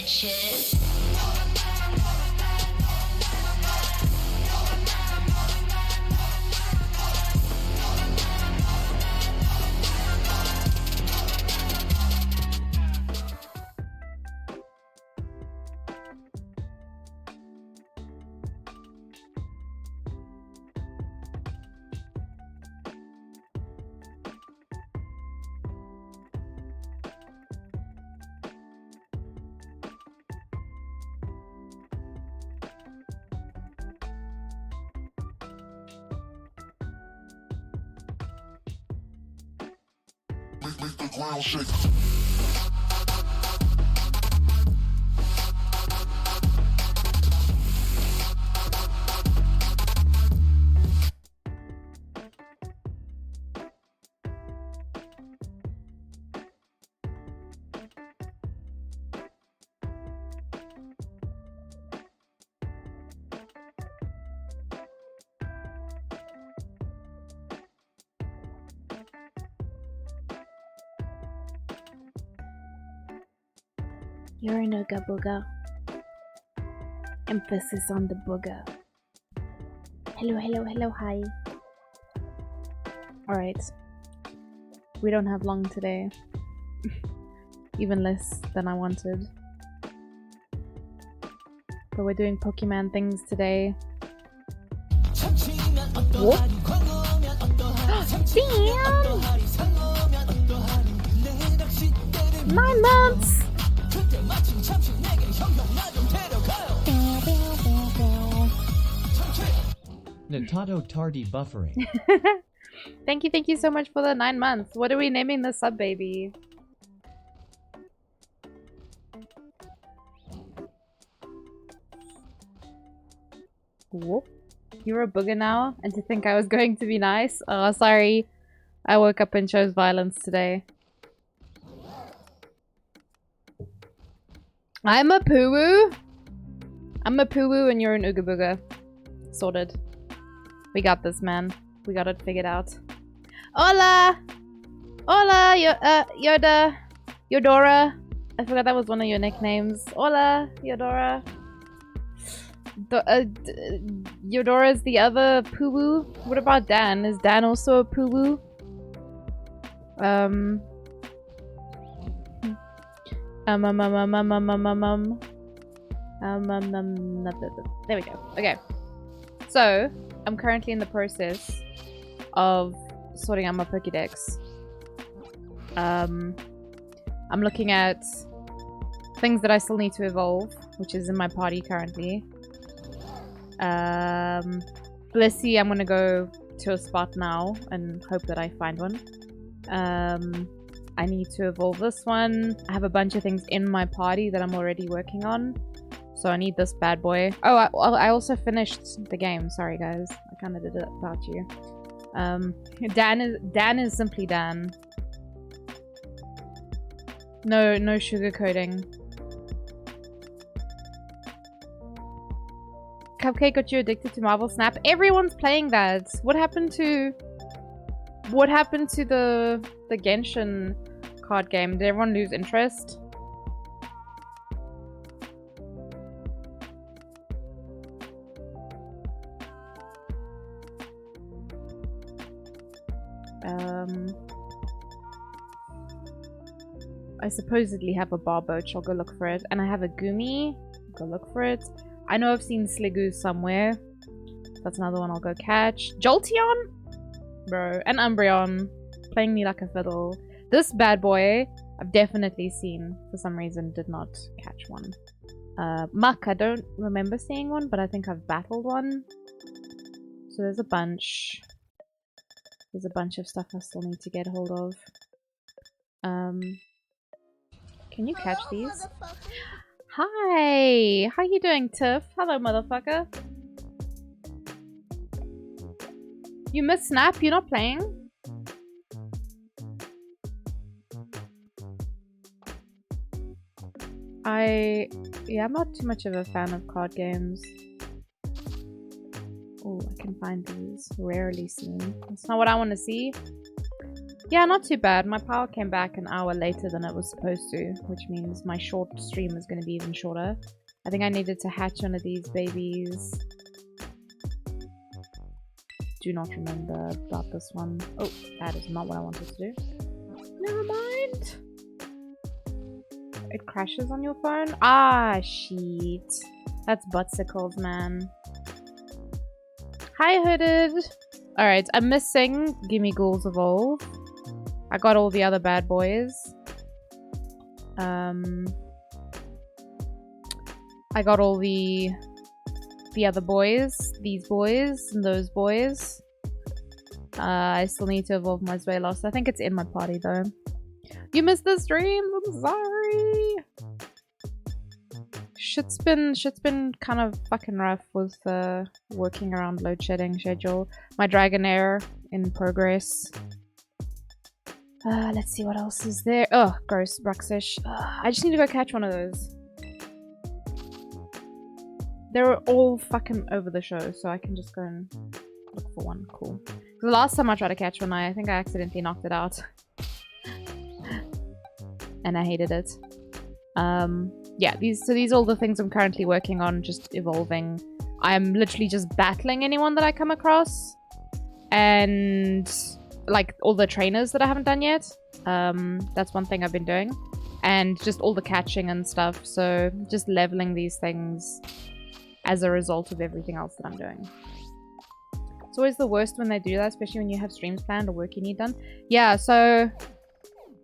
shit. Make the ground shake. You're an ooga booga. Emphasis on the booga. Hello, hello, hello, hi. Alright. We don't have long today. Even less than I wanted. But we're doing Pokemon things today. What? Damn! 9 months! Natato tardy buffering. Thank you so much for the 9 months. What are we naming the sub baby? Whoop. You're a booger now? And to think I was going to be nice? Oh, sorry. I woke up and chose violence today. I'm a poo-woo. I'm a poo-woo and you're an ooga booga. Sorted. We got this, man. We got it figured out. Hola! Hola, Yoda. Yodora. I forgot that was one of your nicknames. Hola, Yodora. Yodora's the other poo-woo. What about Dan? Is Dan also a poo-woo? There we go. Okay. So, I'm currently in the process of sorting out my Pokédex. I'm looking at things that I still need to evolve, which is in my party currently. Blissey, I'm gonna go to a spot now and hope that I find one. I need to evolve this one. I have a bunch of things in my party that I'm already working on. So I need this bad boy. Oh, I also finished the game. Sorry, guys. I kind of did it without you. Dan is simply Dan. No sugarcoating. Cupcake got you addicted to Marvel Snap. Everyone's playing that. What happened to the Genshin card game? Did everyone lose interest? I supposedly have a Barboach. I'll go look for it. And I have a Gumi. I'll go look for it. I know I've seen Sliggoo somewhere. That's another one I'll go catch. Jolteon? Bro. And Umbreon. Playing me like a fiddle. This bad boy, I've definitely seen. For some reason, did not catch one. Muck, I don't remember seeing one, but I think I've battled one. So there's a bunch. There's a bunch of stuff I still need to get hold of. Can you catch these? Hi! How you doing, Tiff? Hello, motherfucker. You missed Snap? You're not playing? Yeah, I'm not too much of a fan of card games. Oh, I can find these. Rarely seen. That's not what I want to see. Yeah, not too bad. My power came back an hour later than it was supposed to, which means my short stream is going to be even shorter. I think I needed to hatch one of these babies. Do not remember about this one. Oh, that is not what I wanted to do. Never mind. It crashes on your phone? Ah, shit. That's buttsicles, man. Hi, Hooded. Alright, I'm missing Gimme Ghouls Evolve. I got all the other bad boys. I got all the other boys. These boys and those boys. I still need to evolve my Zwelos. I think it's in my party though. You missed the streams. I'm sorry. Shit's been kind of fucking rough with working around load shedding schedule. My Dragonair in progress. Let's see what else is there. Oh, gross, Bruxish. I just need to go catch one of those. They're all fucking over the show, so I can just go and look for one. Cool. The last time I tried to catch one, I think I accidentally knocked it out. And I hated it. Yeah, these are all the things I'm currently working on, just evolving. I'm literally just battling anyone that I come across. And like all the trainers that I haven't done yet. That's one thing I've been doing. And just all the catching and stuff. So just leveling these things as a result of everything else that I'm doing. It's always the worst when they do that, especially when you have streams planned or work you need done. Yeah, so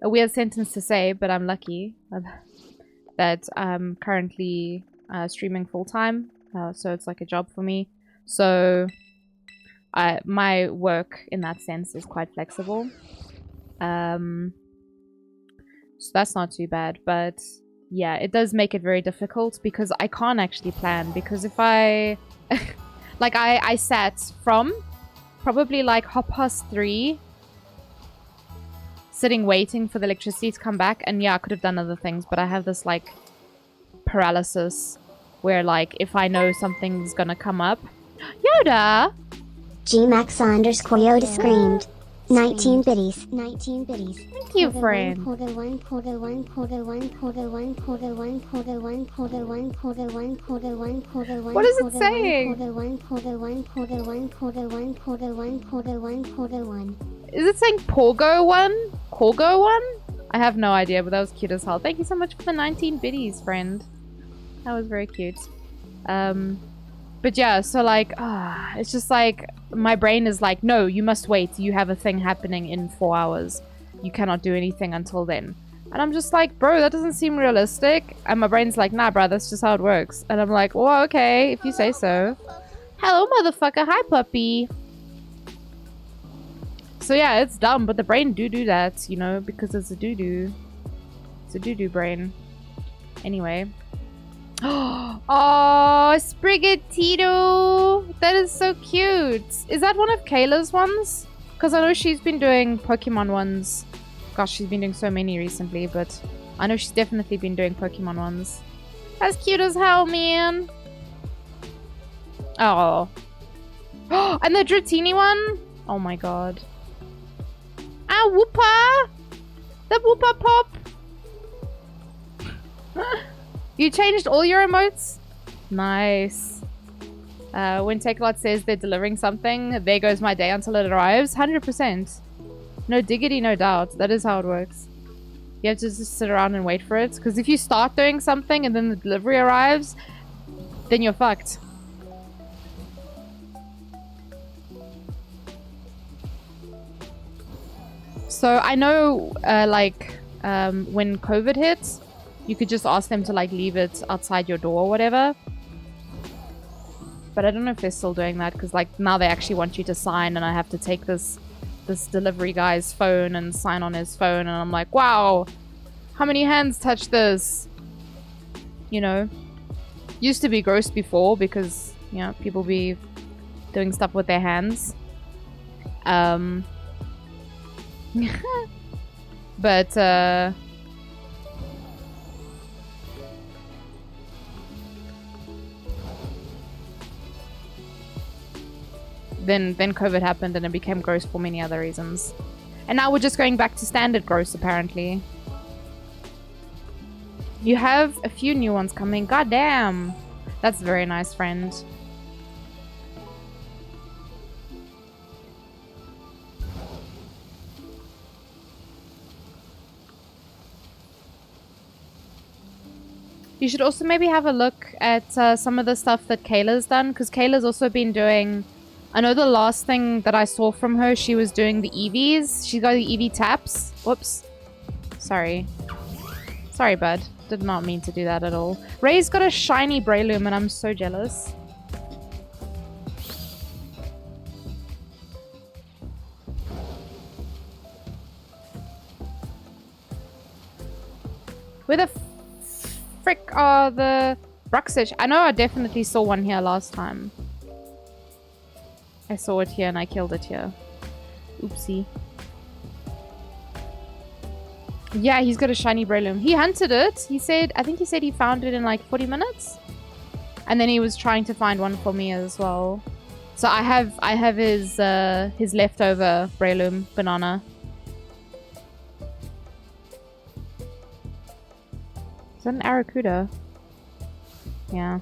a weird sentence to say, but I'm lucky that I'm currently streaming full-time. So it's like a job for me. So my work in that sense is quite flexible. So that's not too bad, but yeah, it does make it very difficult because I can't actually plan, because if I like I sat from probably like 3:30 sitting waiting for the electricity to come back, and yeah, I could have done other things, but I have this like paralysis where like if I know something's gonna come up. Yoda! Gmax_Yoda screamed. 19 biddies. 19 biddies. Thank you, friend. What is it saying? Is it saying Porgo one? Corgo one? I have no idea, but that was cute as hell. Thank you so much for the 19 biddies, friend. That was very cute. But yeah, so like, it's just like, my brain is like, no, you must wait. You have a thing happening in 4 hours. You cannot do anything until then. And I'm just like, bro, that doesn't seem realistic. And my brain's like, nah, bro, that's just how it works. And I'm like, well, okay, if you say so. Hello, motherfucker. Hi, puppy. So yeah, it's dumb, but the brain do that, you know, because it's a doo-doo. It's a doo-doo brain. Anyway. Oh, Sprigatito! That is so cute. Is that one of Kayla's ones? Because I know she's been doing Pokemon ones. Gosh, she's been doing so many recently, but I know she's definitely been doing Pokemon ones. That's cute as hell, man. Oh. And the Dratini one? Oh my god. Ah, Woopa! The Woopa Pop! You changed all your emotes? Nice. When Takealot says they're delivering something, there goes my day until it arrives. 100%. No diggity, no doubt. That is how it works. You have to just sit around and wait for it. Because if you start doing something and then the delivery arrives, then you're fucked. So I know, when COVID hit, you could just ask them to like leave it outside your door or whatever. But I don't know if they're still doing that, because like now they actually want you to sign, and I have to take this delivery guy's phone and sign on his phone, and I'm like, wow, how many hands touch this? You know, used to be gross before because, you know, people be doing stuff with their hands. But then COVID happened and it became gross for many other reasons. And now we're just going back to standard gross, apparently. You have a few new ones coming. God damn. That's very nice, friend. You should also maybe have a look at some of the stuff that Kayla's done, because Kayla's also been doing... I know the last thing that I saw from her, she was doing the EVs. She got the EV taps. Whoops. Sorry. Sorry, bud. Did not mean to do that at all. Ray's got a shiny Breloom, and I'm so jealous. Where the frick are the Bruxish? I know I definitely saw one here last time. I saw it here and I killed it here. Oopsie. Yeah, he's got a shiny Breloom. He hunted it. He said, I think he said he found it in like 40 minutes. And then he was trying to find one for me as well. So I have his leftover Breloom banana. Is that an Aracuda? Yeah.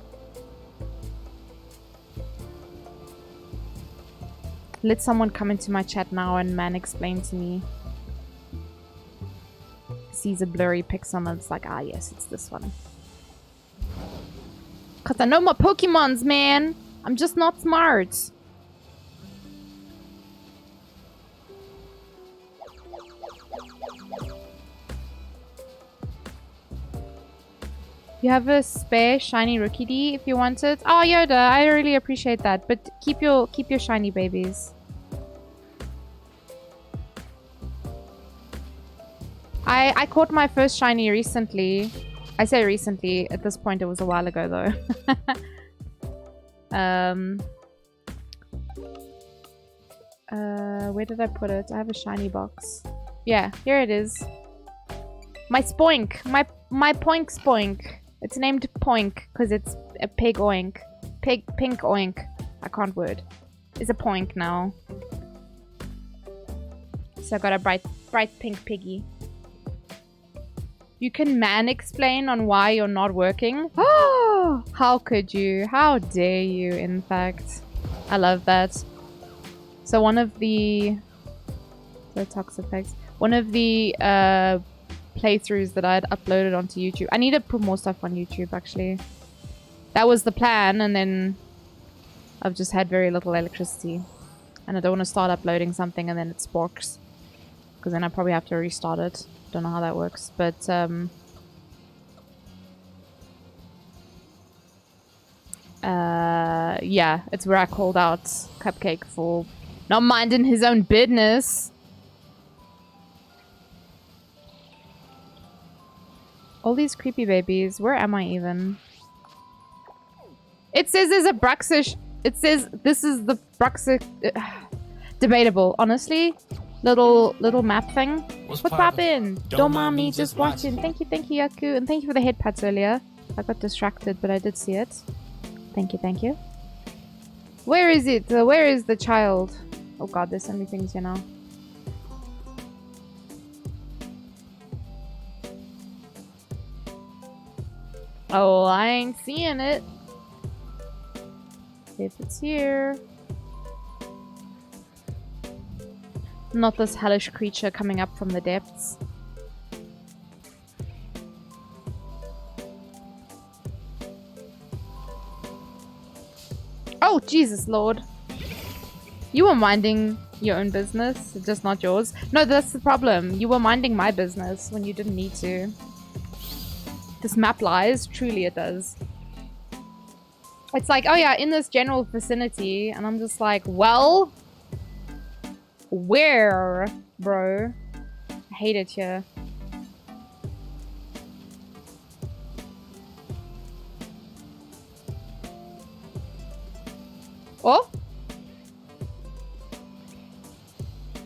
Let someone come into my chat now and man explain to me. Sees a blurry pixel and it's like, ah yes, it's this one. Cause I know my Pokemons, man! I'm just not smart. You have a spare shiny Rookie D if you want it. Oh Yoda, I really appreciate that. But keep your shiny babies. I caught my first shiny recently. I say recently, at this point it was a while ago though. Where did I put it? I have a shiny box. Yeah, here it is. My Spoink. My Poink Spoink. It's named Poink because it's a pig oink. Pink oink. I can't word. It's a Poink now. So I got a bright pink piggy. You can man-explain on why you're not working? Oh, how could you? How dare you, in fact. I love that. So one of the... One of the playthroughs that I had uploaded onto YouTube. I need to put more stuff on YouTube, actually. That was the plan, and then I've just had very little electricity. And I don't want to start uploading something and then it sparks. Because then I probably have to restart it. Don't know how that works, but yeah, it's where I called out Cupcake for not minding his own business. All these creepy babies. Where am I even? It says there's a Bruxish. It says this is the Bruxish. Debatable, honestly. Little map thing. What's poppin'? Don't mind me, just watching. Thank you, Yaku. And thank you for the head pats earlier. I got distracted, but I did see it. Thank you. Where is it? Where is the child? Oh god, there's so many things here now. Oh, I ain't seeing it. If it's here. Not this hellish creature coming up from the depths. Oh, Jesus Lord. You were minding your own business, just not yours. No, that's the problem. You were minding my business when you didn't need to. This map lies. Truly it does. It's like, oh yeah, in this general vicinity. And I'm just like, well... Where, bro? I hate it here. Oh!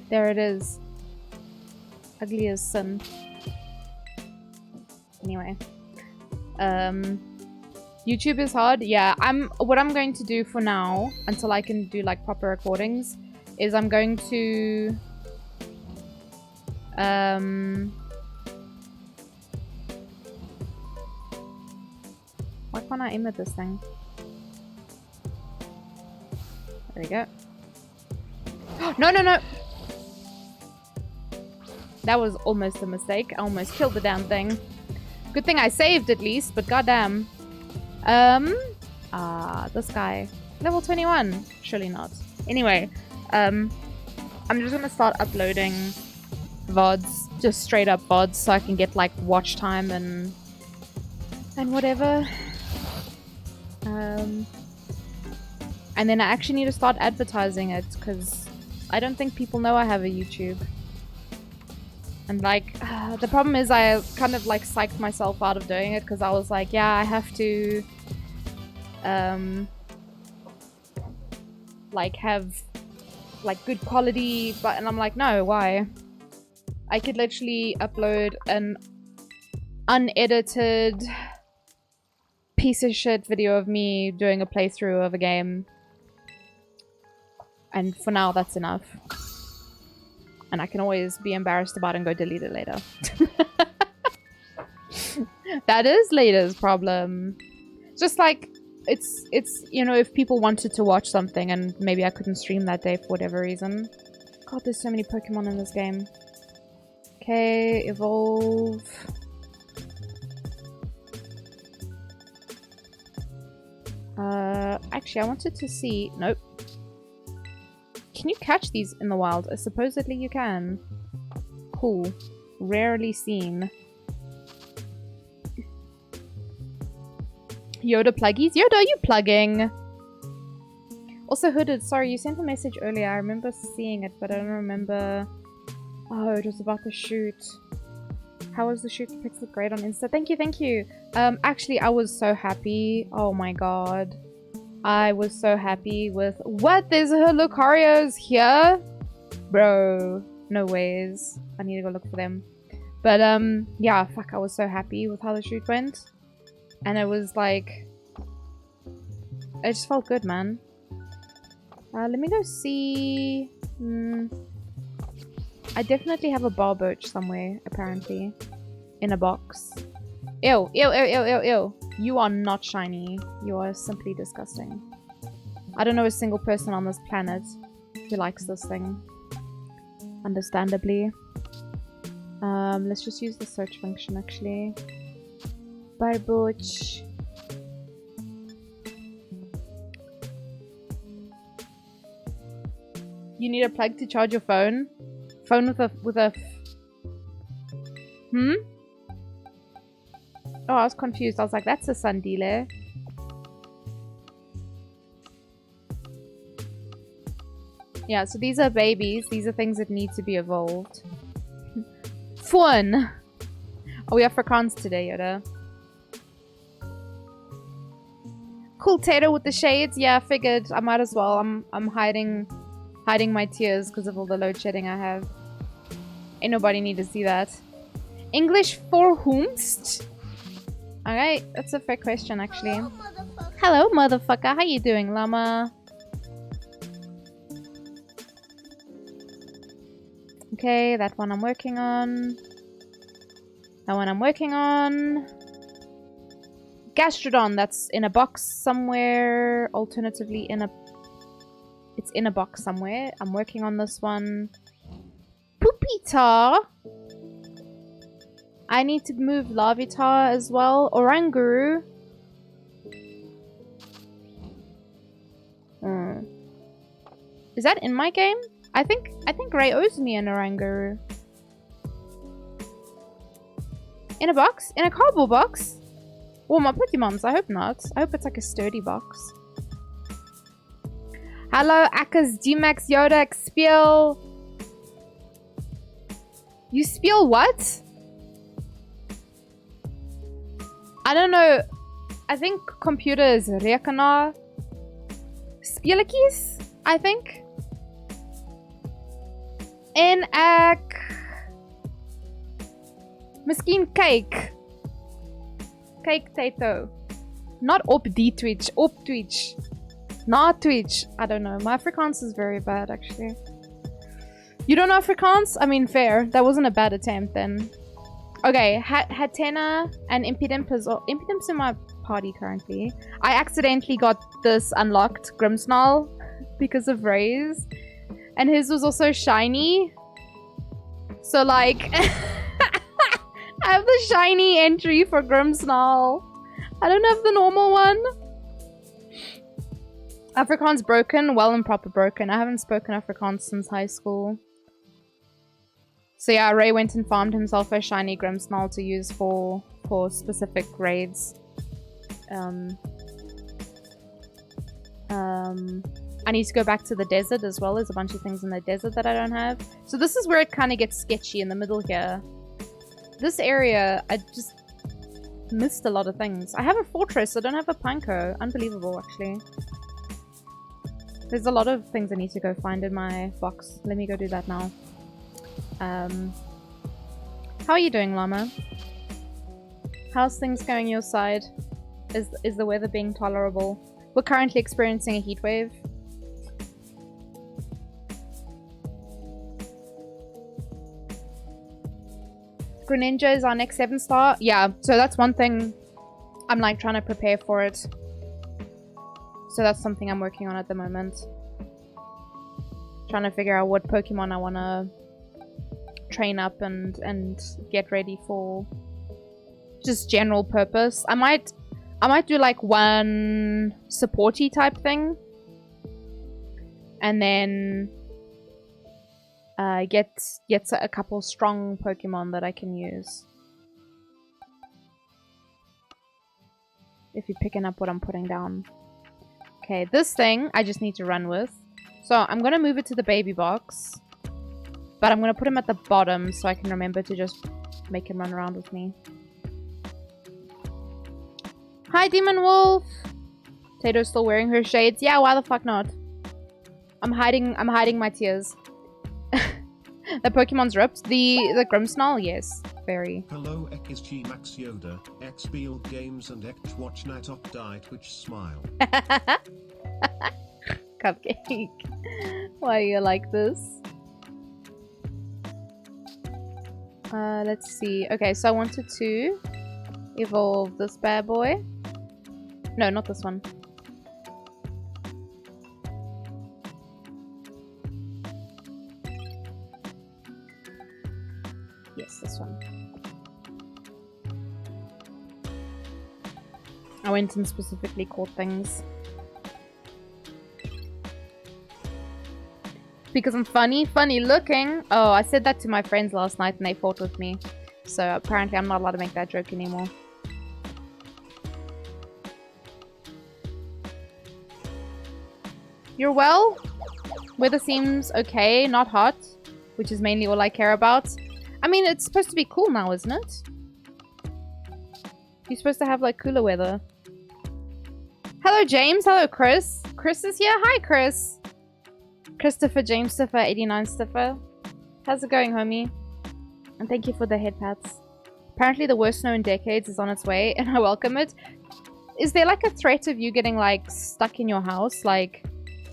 There it is. Ugly as sin. Anyway. YouTube is hard. Yeah, what I'm going to do for now, until I can do like proper recordings, is I'm going to Why can't I aim at this thing? There we go. No, no, no! That was almost a mistake. I almost killed the damn thing. Good thing I saved at least, but goddamn. This guy. Level 21. Surely not. Anyway, I'm just gonna start uploading VODs. Just straight up VODs so I can get like watch time and whatever. And then I actually need to start advertising it because I don't think people know I have a YouTube. And like, the problem is I kind of like psyched myself out of doing it because I was like, yeah, I have to like have like good quality, but and I'm like, no, why? I could literally upload an unedited piece of shit video of me doing a playthrough of a game. And for now, that's enough. And I can always be embarrassed about it and go delete it later. That is later's problem. Just like, it's you know, if people wanted to watch something and maybe I couldn't stream that day for whatever reason. God, there's so many Pokemon in this game. Okay, evolve. Actually, I wanted to see... Nope. Can you catch these in the wild? Supposedly you can. Cool. Rarely seen. Yoda pluggies? Yoda, are you plugging? Also, Hooded, sorry, you sent a message earlier. I remember seeing it, but I don't remember... Oh, it was about the shoot. How was the shoot? The pics look great on Insta. Thank you, thank you. Actually, I was so happy. Oh my god. I was so happy with... What? There's Lucario's here? Bro. No ways. I need to go look for them. But, yeah, fuck, I was so happy with how the shoot went. And it was like... It just felt good, man. Let me go see... I definitely have a bar birch somewhere, apparently. In a box. Ew, ew, ew, ew, ew, ew. You are not shiny. You are simply disgusting. I don't know a single person on this planet who likes this thing. Understandably. Let's just use the search function, actually. Barboach. You need a plug to charge your phone? Phone with a... Hmm? Oh, I was confused. I was like, that's a Sandile. Yeah, so these are babies. These are things that need to be evolved. Fun! Oh, we have Afrikaans today, Yoda. Cool Tato with the shades. Yeah, I figured I might as well. I'm hiding my tears because of all the load shedding I have. Ain't nobody need to see that. English for whomst? Alright, that's a fair question, actually. Hello, motherfucker. How you doing, llama? Okay, that one I'm working on. That one I'm working on. Gastrodon, that's in a box somewhere. Alternatively, it's in a box somewhere. I'm working on this one. Pupita. I need to move Larvitar as well. Oranguru. Is that in my game? I think Ray owes me an Oranguru. In a box? In a cardboard box? Oh, my Pokemons. I hope not. I hope it's like a sturdy box. Hello, Akkas, G-Max, Yoda, Spiel. You spiel what? I don't know. I think computer is rekenaar. Speletjies, I think. En ek... Miskien kyk. Kyk Tato. Not op die Twitch. Op Twitch. Not Twitch. I don't know. My Afrikaans is very bad, actually. You don't know Afrikaans? I mean, fair. That wasn't a bad attempt then. Okay, Hatena and Impidimp Impidim's in my party currently. I accidentally got this unlocked, Grimsnarl, because of Ray's. And his was also shiny. So like... I have the shiny entry for Grimsnarl. I don't have the normal one. Afrikaans broken, well and proper broken. I haven't spoken Afrikaans since high school. So yeah, Ray went and farmed himself a shiny Grimsnarl to use for specific raids. I need to go back to the desert as well. There's a bunch of things in the desert that I don't have. So this is where it kind of gets sketchy in the middle here. This area, I just missed a lot of things. I have a fortress, I don't have a panko. Unbelievable, actually. There's a lot of things I need to go find in my box. Let me go do that now. How are you doing, Llama? How's things going your side? Is the weather being tolerable? We're currently experiencing a heat wave. Greninja is our next 7-star. Yeah, so that's one thing I'm like trying to prepare for it. So that's something I'm working on at the moment. Trying to figure out what Pokemon I want to train up and get ready for just general purpose. I might do like one supporty type thing. And then get a couple strong Pokemon that I can use. If you're picking up what I'm putting down. Okay, this thing I just need to run with. So I'm going to move it to the baby box. But I'm going to put him at the bottom so I can remember to just make him run around with me. Hi, Demon Wolf! Tato's still wearing her shades. Yeah, why the fuck not? I'm hiding my tears. The Pokemon's ripped. The Grimmsnarl, yes. Very. Hello XG Max Yoda, X Beal Games and X Watch Night Up Die Twitch Smile. Cupcake. Why are you like this? Let's see. Okay, so I wanted to evolve this bad boy. No, not this one. Yes, this one. I went and specifically caught things. Because I'm funny looking. Oh, I said that to my friends last night and they fought with me. So apparently I'm not allowed to make that joke anymore. You're well? Weather seems okay, not hot. Which is mainly all I care about. I mean, it's supposed to be cool now, isn't it? You're supposed to have like cooler weather. Hello James, hello Chris. Chris is here, hi Chris. Christopher James Stiffer, 89 Stiffer. How's it going, homie? And thank you for the head pats. Apparently the worst snow in decades is on its way, and I welcome it. Is there like a threat of you getting like stuck in your house? Like,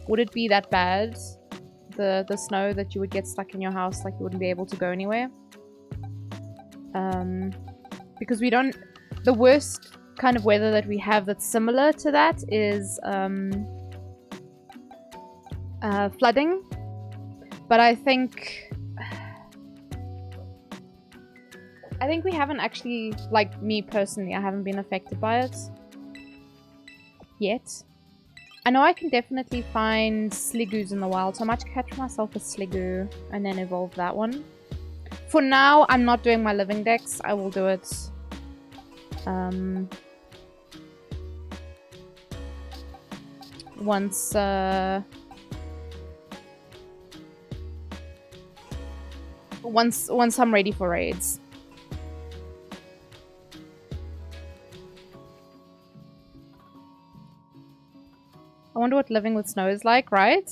would it be that bad? The snow that you would get stuck in your house, like you wouldn't be able to go anywhere? Because we don't... The worst kind of weather that we have that's similar to that is flooding. But I think we haven't actually, like me personally, I haven't been affected by it yet. I know I can definitely find Sligoos in the wild, so I might catch myself a Sligoo and then evolve that one. For now, I'm not doing my living dex. I will do it once I'm ready for raids. I wonder what living with snow is like, right?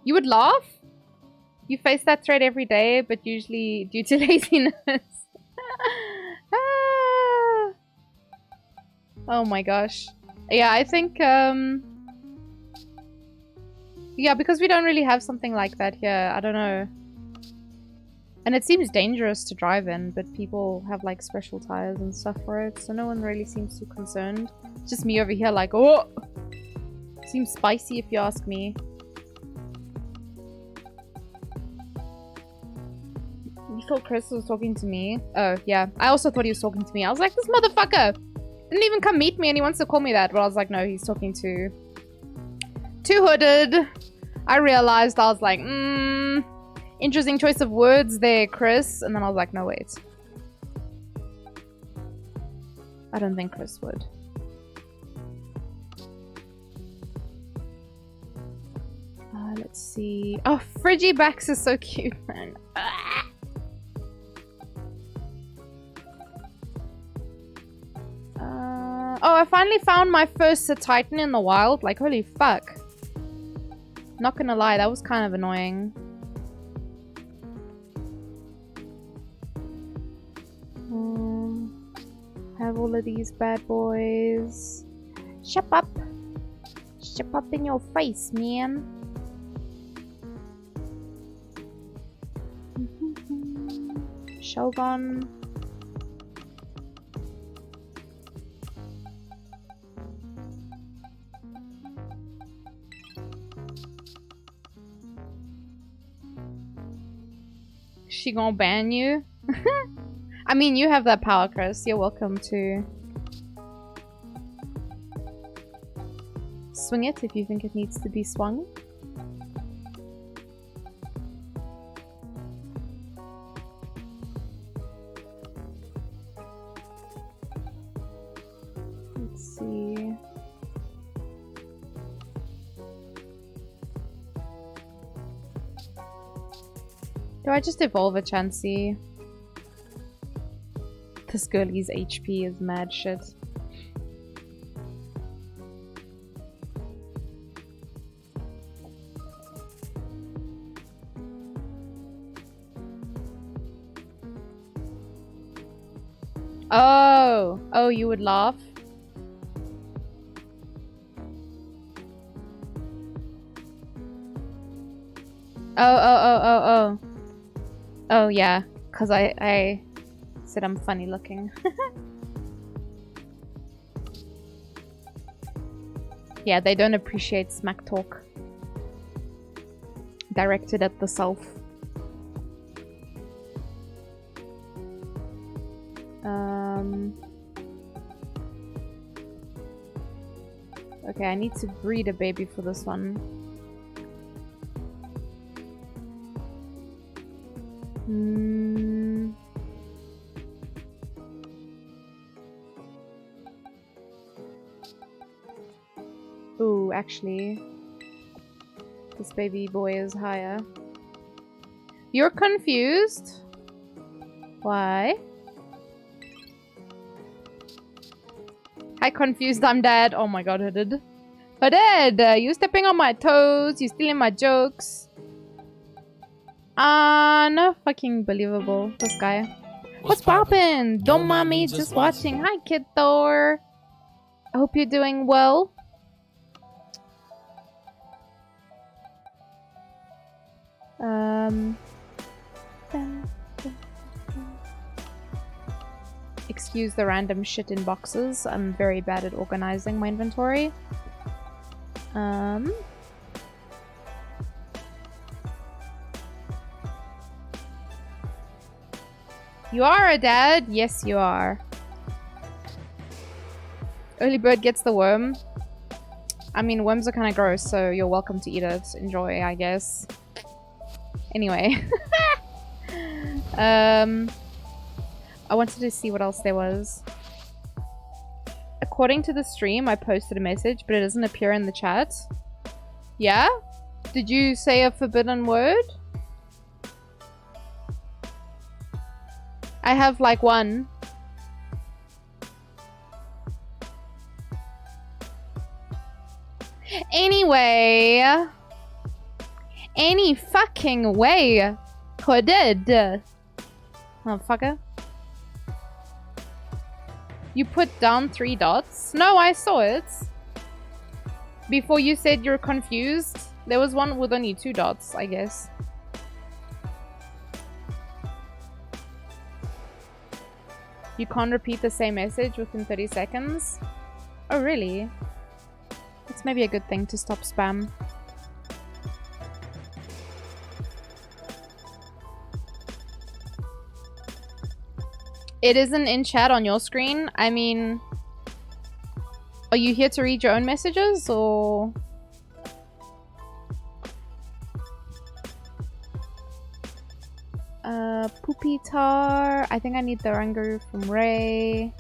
You would laugh? You face that threat every day, but usually due to laziness. Ah. Oh my gosh. Yeah, I think, Yeah, because we don't really have something like that here. I don't know. And it seems dangerous to drive in, but people have like special tires and stuff for it, so no one really seems too concerned. It's just me over here like, oh! Seems spicy if you ask me. You thought Chris was talking to me? Oh, yeah. I also thought he was talking to me. I was like, this motherfucker didn't even come meet me and he wants to call me that. But I was like, no, he's talking to Hooded. I realized, I was like, interesting choice of words there, Chris. And then I was like, no, wait. I don't think Chris would. Let's see. Oh, Frigibax is so cute, man. Ah! Oh, I finally found my first Titan in the wild. Like, holy fuck. Not gonna lie, that was kind of annoying. Have all of these bad boys. Shut up. Shut up in your face, man. Shogun. She gonna ban you? I mean, you have that power, Chris. You're welcome to swing it if you think it needs to be swung. Let's see. Do I just evolve a Chansey? This girlie's HP is mad shit. Oh! Oh, you would laugh? Oh. Oh, yeah. Because I said I'm funny looking. Yeah, they don't appreciate smack talk. Directed at the self. Okay, I need to breed a baby for this one. Ooh, actually, this baby boy is higher. You're confused? Why? Hi, confused, I'm dead. Oh my god, Hooded. Hooded! You stepping on my toes, you stealing my jokes. No fucking believable. This guy. What's poppin'? Don't mind me, just watching. Hi, Kid Thor. I hope you're doing well. Excuse the random shit in boxes. I'm very bad at organizing my inventory. You are a dad? Yes, you are. Early bird gets the worm. I mean, worms are kind of gross, so you're welcome to eat it. Enjoy, I guess. Anyway. I wanted to see what else there was. According to the stream, I posted a message, but it doesn't appear in the chat. Yeah? Did you say a forbidden word? I have like one. Anyway. Any fucking way. Hooded. Motherfucker. You put down 3 dots? No, I saw it. Before you said you're confused. There was one with only 2 dots, I guess. You can't repeat the same message within 30 seconds? Oh, really? It's maybe a good thing to stop spam. It isn't in chat on your screen. I mean, are you here to read your own messages or? Poopy Tar. I think I need the Rangaroo from Ray.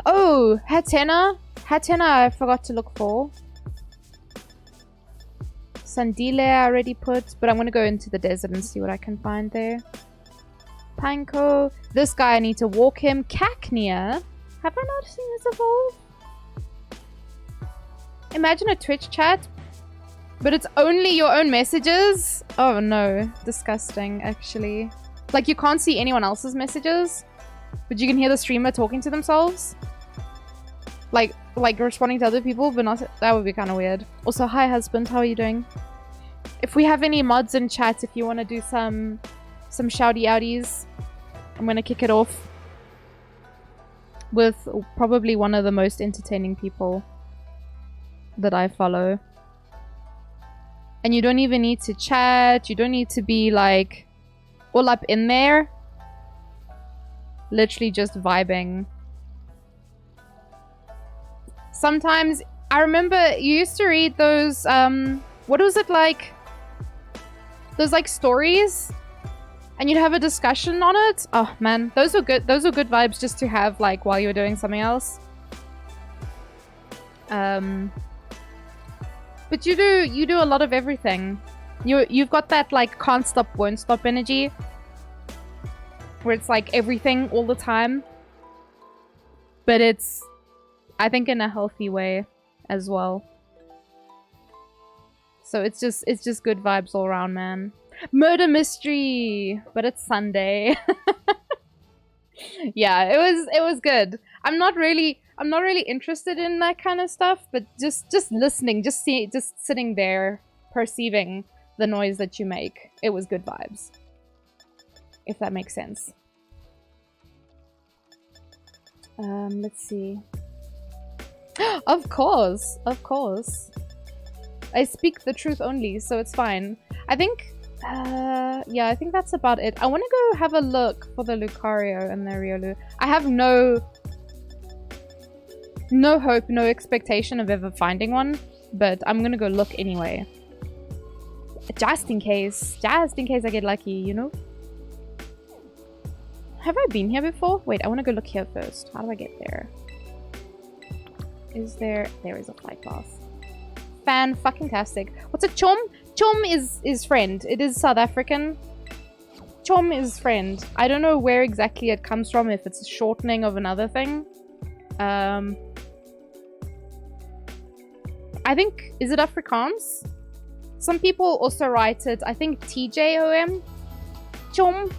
Oh, Hatena. Hatena I forgot to look for. Sandile I already put, but I'm gonna go into the desert and see what I can find there. Panko. This guy I need to walk him. Cacnea. Have I not seen this evolve? Imagine a Twitch chat, but it's only your own messages. Oh no, disgusting actually. Like you can't see anyone else's messages, but you can hear the streamer talking to themselves. Like responding to other people, but not, that would be kind of weird. Also, hi husband, how are you doing? If we have any mods in chat, if you want to do some shouty outies, I'm gonna kick it off with probably one of the most entertaining people that I follow. And you don't even need to chat, you don't need to be like all up in there. Literally just vibing. Sometimes, I remember you used to read those, what was it like? Those like stories? And you'd have a discussion on it. Oh man, those were good vibes just to have like while you were doing something else. But you do a lot of everything. You've got that like can't stop, won't stop energy. Where it's like everything all the time. But it's, I think, in a healthy way as well. So it's just good vibes all around, man. Murder mystery, but it's Sunday. Yeah, it was good. I'm not really interested in that kind of stuff, but just listening, just sitting there, perceiving the noise that you make. It was good vibes. If that makes sense. Let's see. Of course. I speak the truth only, so it's fine. I think, yeah, I think that's about it. I want to go have a look for the Lucario and the Riolu. I have no hope, no expectation of ever finding one, but I'm gonna go look anyway. Just in case I get lucky, you know? Have I been here before? Wait, I want to go look here first. How do I get there? Is there is a flight path. Fan-fucking-tastic. What's a chom? Chom is friend. It is South African. Chom is friend. I don't know where exactly it comes from, if it's a shortening of another thing. I think, is it Afrikaans? Some people also write it, I think, TJOM. Chom.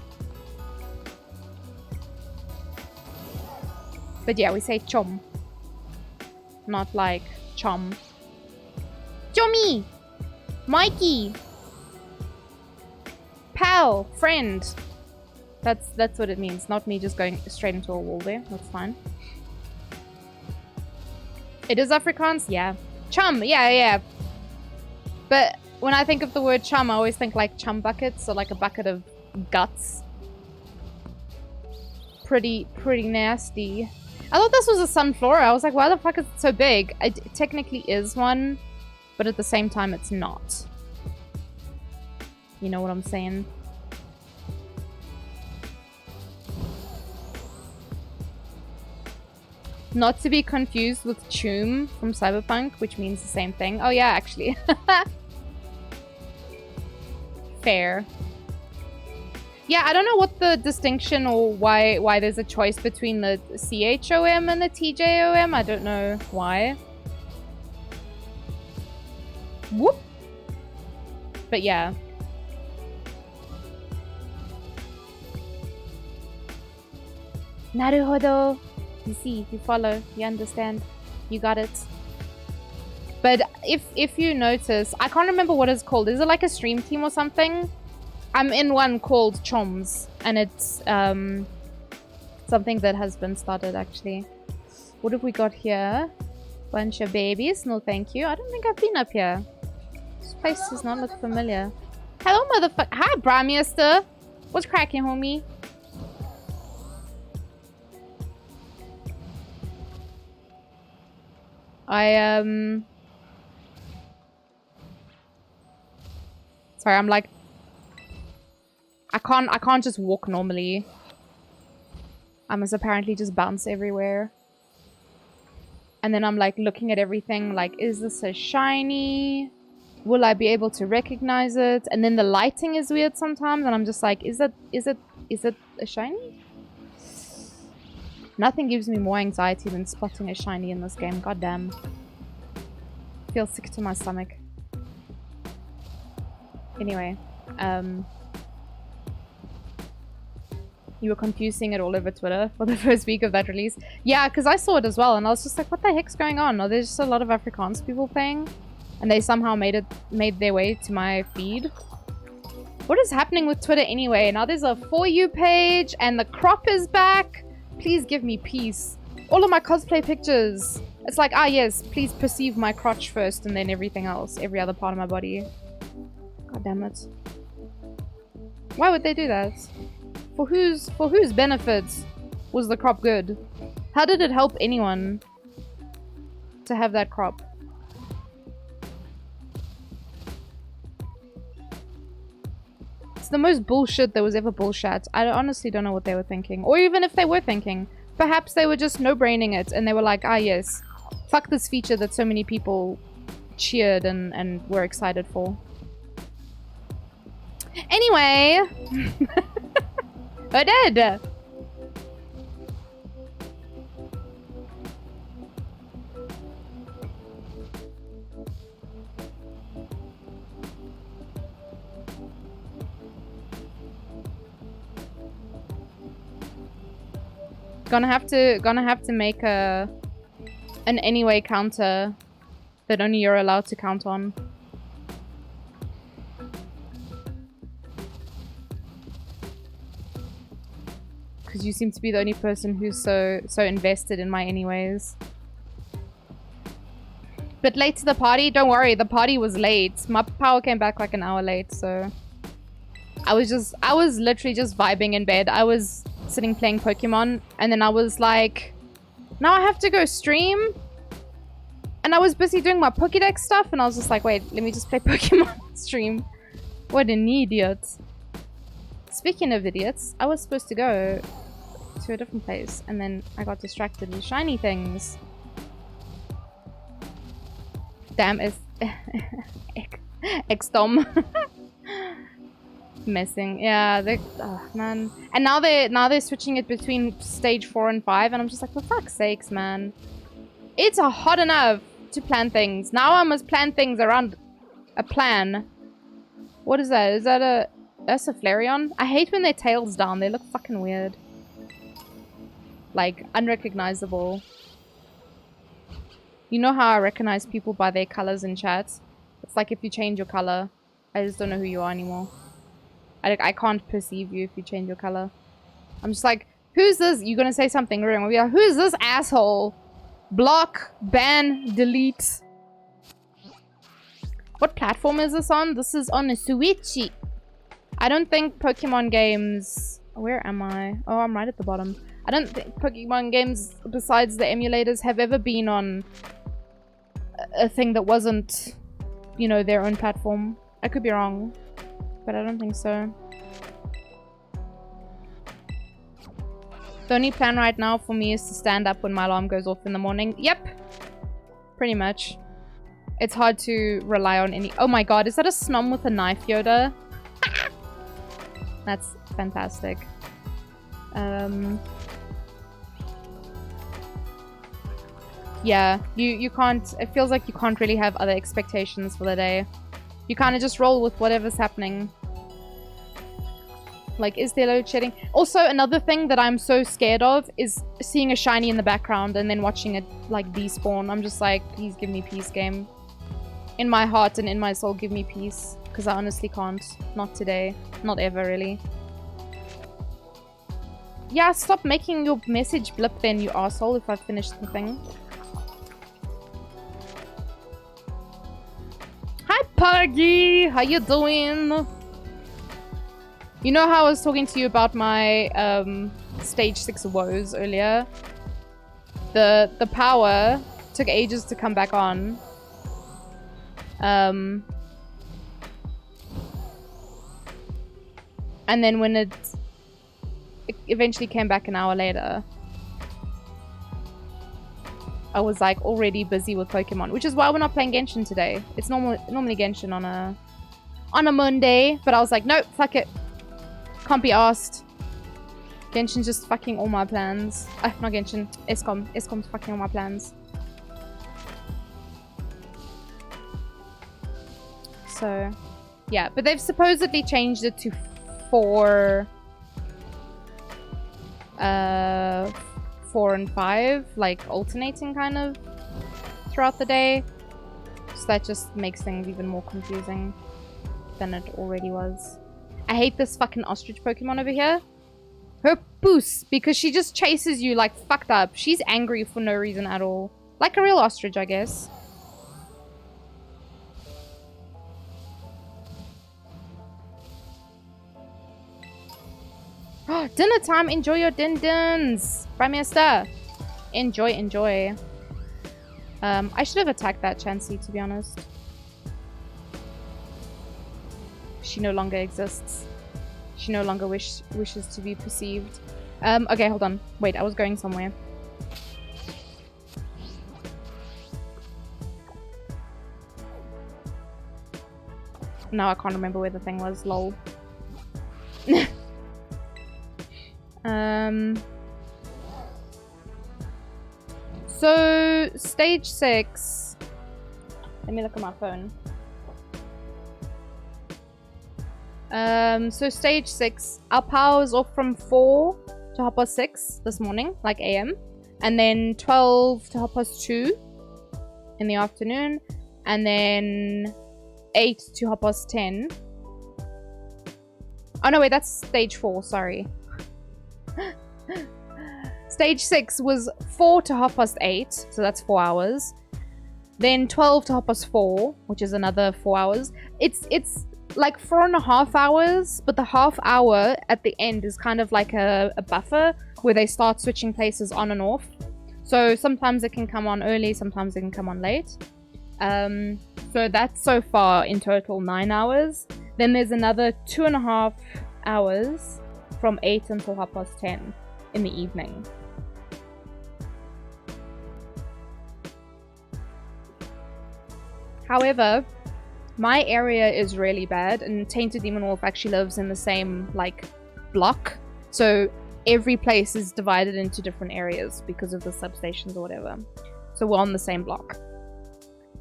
But yeah, we say chom. Not like chum. Chommy! Mikey! Pal! Friend! That's what it means. Not me just going straight into a wall there. That's fine. It is Afrikaans? Yeah. Chum! Yeah. But when I think of the word chum, I always think like chum buckets, so like a bucket of guts. Pretty nasty. I thought this was a sunflora. I was like, why the fuck is it so big? It technically is one, but at the same time, it's not. You know what I'm saying? Not to be confused with Choom from Cyberpunk, which means the same thing. Oh yeah, actually. Fair. Yeah, I don't know what the distinction or why there's a choice between the CHOM and the TJOM. I don't know why. Whoop! But yeah. Naruhodo. You see, you follow, you understand. You got it. But if you notice, I can't remember what it's called. Is it like a stream team or something? I'm in one called Choms, and it's something that has been started actually. What have we got here? Bunch of babies. No, thank you. I don't think I've been up here. This place does not look familiar. Hello, motherfucker. Hi, Bramiester. What's cracking, homie? Sorry, I'm like... I can't just walk normally. I must apparently just bounce everywhere. And then I'm like looking at everything like, is this a shiny? Will I be able to recognize it? And then the lighting is weird sometimes, and I'm just like, is it a shiny? Nothing gives me more anxiety than spotting a shiny in this game. God damn. Feel sick to my stomach. Anyway, you were confusing it all over Twitter for the first week of that release. Yeah, because I saw it as well, and I was just like, what the heck's going on? Are there just a lot of Afrikaans people playing? And they somehow made their way to my feed. What is happening with Twitter anyway? Now there's a For You page, and the crop is back. Please give me peace. All of my cosplay pictures. It's like, ah yes, please perceive my crotch first, and then everything else. Every other part of my body. God damn it. Why would they do that? For whose benefit was the crop good? How did it help anyone to have that crop? It's the most bullshit that was ever bullshit. I honestly don't know what they were thinking. Or even if they were thinking. Perhaps they were just no-braining it and they were like, ah yes, fuck this feature that so many people cheered and were excited for. Anyway. I did. Gonna have to make an anyway counter that only you're allowed to count on. Because you seem to be the only person who's so invested in my anyways. But late to the party? Don't worry, the party was late. My power came back like an hour late, so... I was literally just vibing in bed. I was sitting playing Pokemon, and then I was like, now I have to go stream? And I was busy doing my Pokédex stuff, and I was just like, wait, let me just play Pokemon stream. What an idiot. Speaking of idiots, I was supposed to go to a different place, and then I got distracted with shiny things. Damn, it's... X-Dom. Messing. Yeah, they... Oh, man. And now they're switching it between stage 4 and 5, and I'm just like, for fuck's sakes, man. It's hot enough to plan things. Now I must plan things around a plan. What is that? Is that a... That's a Flareon? I hate when their tail's down. They look fucking weird. Like, unrecognizable. You know how I recognize people by their colors in chat? It's like if you change your color, I just don't know who you are anymore. I can't perceive you if you change your color. I'm just like, who's this? You're gonna say something wrong. We'll be like, who's this asshole? Block, ban, delete. What platform is this on? This is on a Switch. I don't think Pokemon games... Where am I? Oh, I'm right at the bottom. I don't think Pokemon games, besides the emulators, have ever been on a thing that wasn't, you know, their own platform. I could be wrong, but I don't think so. The only plan right now for me is to stand up when my alarm goes off in the morning. Yep. Pretty much. It's hard to rely on any... Oh my god, is that a Snom with a knife, Yoda? That's fantastic. Yeah, you can't... It feels like you can't really have other expectations for the day. You kind of just roll with whatever's happening. Like, is there load shedding? Also, another thing that I'm so scared of is seeing a shiny in the background and then watching it, like, despawn. I'm just like, please give me peace, game. in my heart and in my soul, give me peace. Because I honestly can't. Not today. Not ever, really. Yeah, stop making your message blip then, you asshole, if I've finished the thing. Hi, Puggy! How you doing? You know how I was talking to you about my stage 6 woes earlier? The power took ages to come back on. And then when it eventually came back an hour later, I was like already busy with Pokemon, which is why we're not playing Genshin today. It's normally Genshin on a Monday, but I was like, nope, fuck it. Can't be asked. Genshin's just fucking all my plans. Not Genshin. XCOM. XCOM's fucking all my plans. So, yeah. But they've supposedly changed it to 4 and 5, like alternating kind of throughout the day. So that just makes things even more confusing than it already was. I hate this fucking ostrich Pokemon over here. Her Boos, because she just chases you like fucked up. She's angry for no reason at all. Like a real ostrich, I guess. Dinner time! Enjoy your din-dins! Prime Minister! Enjoy, enjoy. I should have attacked that Chansey, to be honest. She no longer exists. She no longer wishes to be perceived. Okay, hold on. Wait, I was going somewhere. Now I can't remember where the thing was. Lol. So stage 6. Let me look at my phone. So stage 6, our power is off from 4 to 6:30 this morning, like AM, and then 12 to 2:30 in the afternoon, and then 8 to 10:30. Oh no, wait, that's stage 4. Sorry. Stage 6 was 4 to 8:30, so that's 4 hours. Then 12 to 4:30, which is another 4 hours. It's like 4.5 hours, but the half hour at the end is kind of like a buffer where they start switching places on and off. So sometimes it can come on early, sometimes it can come on late. So that's so far in total 9 hours. Then there's another 2.5 hours from 8 until 10:30 in the evening. However, my area is really bad, and Tainted Demon Wolf actually lives in the same, like, block. So every place is divided into different areas because of the substations or whatever. So we're on the same block.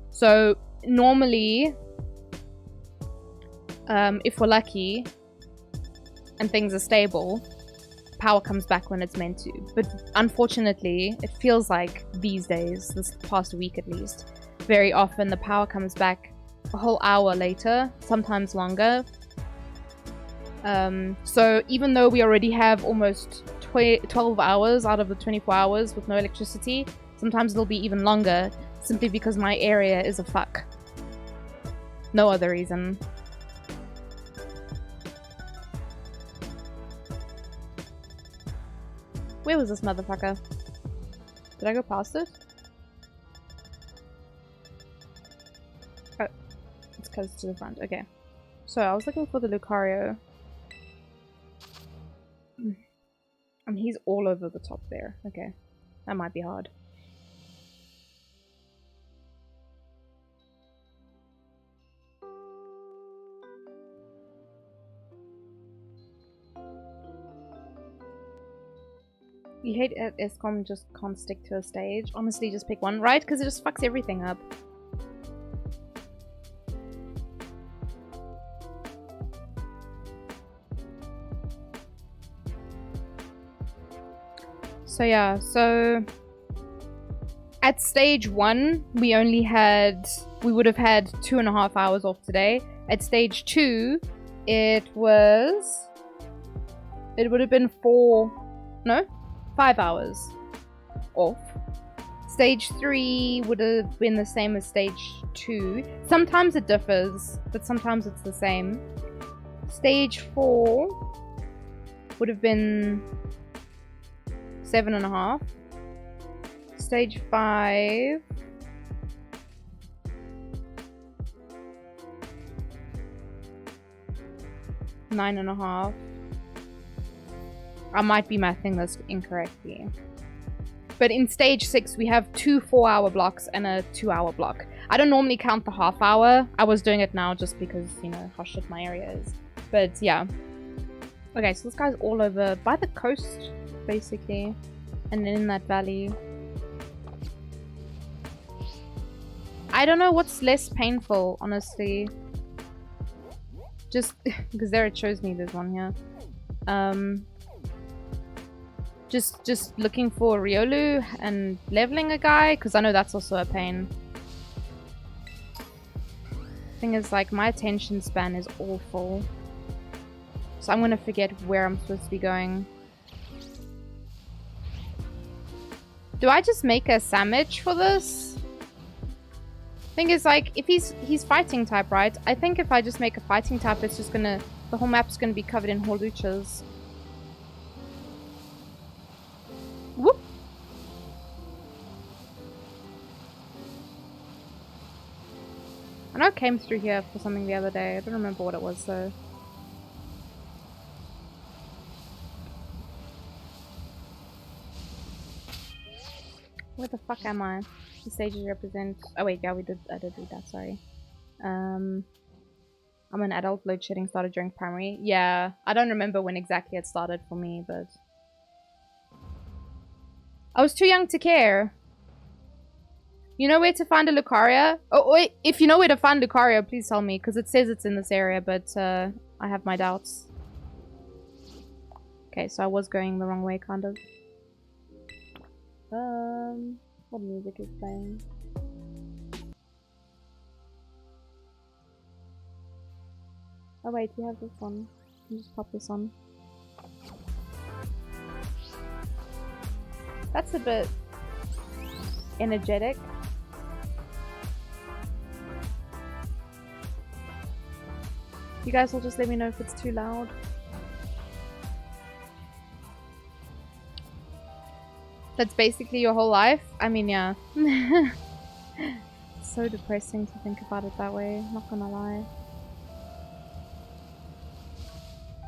So normally, if we're lucky and things are stable, power comes back when it's meant to. But unfortunately, it feels like these days, this past week at least, very often the power comes back a whole hour later, sometimes longer. So even though we already have almost 12 hours out of the 24 hours with no electricity, sometimes it'll be even longer, simply because my area is a fuck. No other reason. Where was this motherfucker? Did I go past it? Oh, it's close to the front. Okay. So I was looking for the Lucario. And he's all over the top there. Okay. That might be hard. You hate XCOM just can't stick to a stage. Honestly, just pick one, right? Because it just fucks everything up. So yeah, so At stage 1, we would have had 2.5 hours off today. At stage 2, it would have been 5 hours off. Stage 3 would have been the same as stage 2. Sometimes it differs, but sometimes it's the same. Stage 4 would have been 7.5. Stage 5 9.5. I might be mathing this incorrectly. But in stage 6, we have 2 4-hour blocks and a 2-hour block. I don't normally count the half hour. I was doing it now just because, you know, how shit my area is. But yeah. Okay, so this guy's all over by the coast, basically. And then in that valley. I don't know what's less painful, honestly. Just because there it shows me there's one here. Just looking for Riolu and leveling a guy, because I know that's also a pain. Thing is, like, my attention span is awful. So I'm gonna forget where I'm supposed to be going. Do I just make a sandwich for this? Thing is, like, if he's fighting type, right? I think if I just make a fighting type, it's just gonna... the whole map's gonna be covered in Horluchas. Whoop! I know I came through here for something the other day. I don't remember what it was, though. Where the fuck am I? The stages represent... oh wait, yeah, I did read that, sorry. I'm an adult. Load shedding started during primary. Yeah, I don't remember when exactly it started for me, but... I was too young to care. You know where to find a Lucaria? Oh wait, if you know where to find Lucaria, please tell me, because it says it's in this area, but I have my doubts. Okay, so I was going the wrong way, kind of. What music is playing? Oh wait, we have this one. I'll just pop this on. That's a bit energetic. You guys will just let me know if it's too loud. That's basically your whole life? I mean, yeah. So depressing to think about it that way, not gonna lie.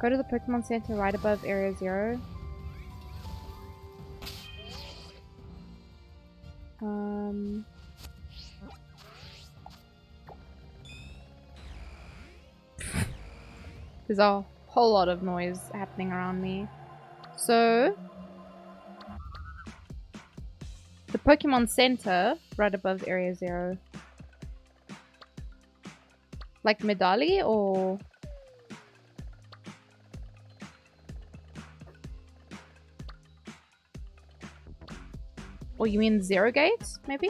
Go to the Pokemon Center right above Area 0. There's a whole lot of noise happening around me. So... the Pokemon Center, right above Area 0. Like Medali, or... or you mean Zero Gate, maybe?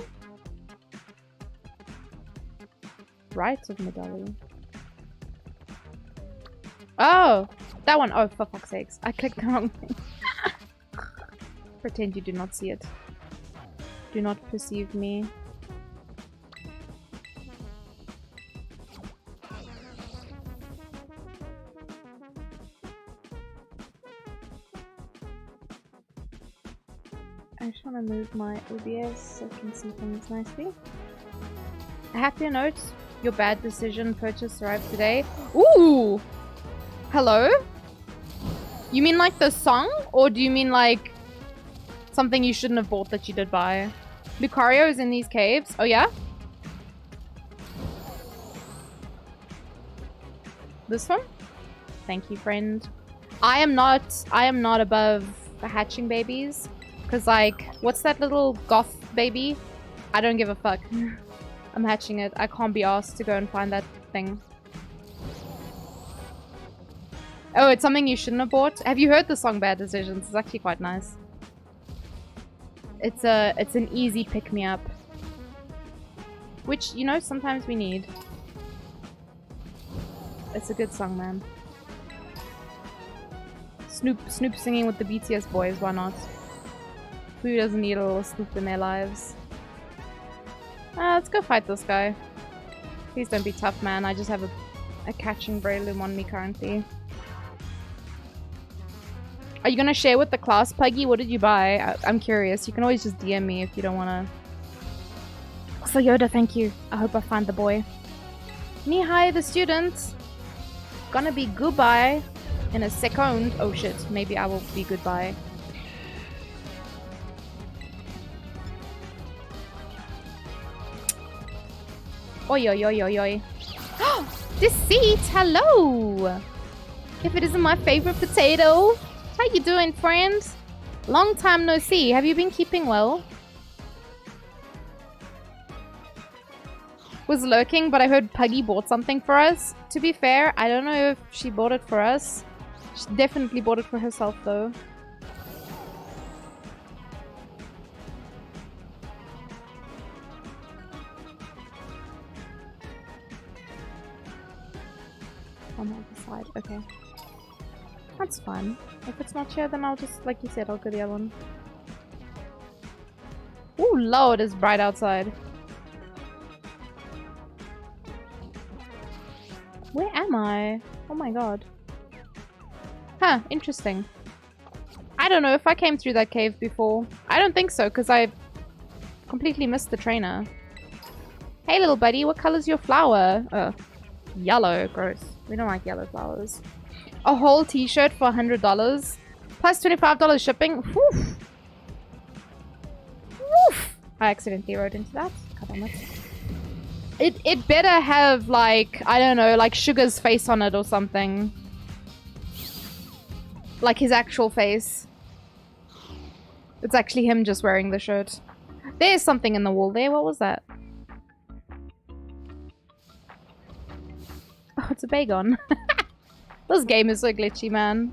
Right of Medali. Oh! That one! Oh, for fuck's sakes. I clicked the wrong thing. Pretend you do not see it. Do not perceive me. I just want to move my OBS so I can see things nicely. A happier note, your bad decision purchase arrived today. Ooh! Hello? You mean like the song? Or do you mean like something you shouldn't have bought that you did buy? Lucario is in these caves. Oh yeah? This one? Thank you, friend. I am not above the hatching babies. Cause like, what's that little goth baby? I don't give a fuck. I'm hatching it. I can't be asked to go and find that thing. Oh, it's something you shouldn't have bought? Have you heard the song Bad Decisions? It's actually quite nice. It's an easy pick-me-up. Which, you know, sometimes we need. It's a good song, man. Snoop singing with the BTS boys, why not? Who doesn't need a little Snoop in their lives? Let's go fight this guy. Please don't be tough, man. I just have a catching Breloom on me currently. Are you gonna share with the class, Puggy? What did you buy? I'm curious. You can always just DM me if you don't wanna. So Yoda, thank you. I hope I find the boy. Mihai, the student. Gonna be goodbye in a second. Oh shit, maybe I will be goodbye. Oi, oi, oi, oi, oi. Deceit, hello! If it isn't my favorite potato. How you doing, friend? Long time no see. Have you been keeping well? Was lurking, but I heard Puggy bought something for us. To be fair, I don't know if she bought it for us. She definitely bought it for herself, though. On the other side, okay. That's fine. If it's not here, then I'll just, like you said, I'll go the other one. Ooh, Lord, it's bright outside. Where am I? Oh my god. Huh, interesting. I don't know if I came through that cave before. I don't think so, because I completely missed the trainer. Hey, little buddy, what color's your flower? Yellow. Gross. We don't like yellow flowers. A whole t-shirt for $100. Plus $25 shipping. Woof. Woof. I accidentally wrote into that. God damn it. It better have, like, I don't know, like Sugar's face on it or something. Like his actual face. It's actually him just wearing the shirt. There's something in the wall there. What was that? Oh, it's a Bagon. This game is so glitchy, man.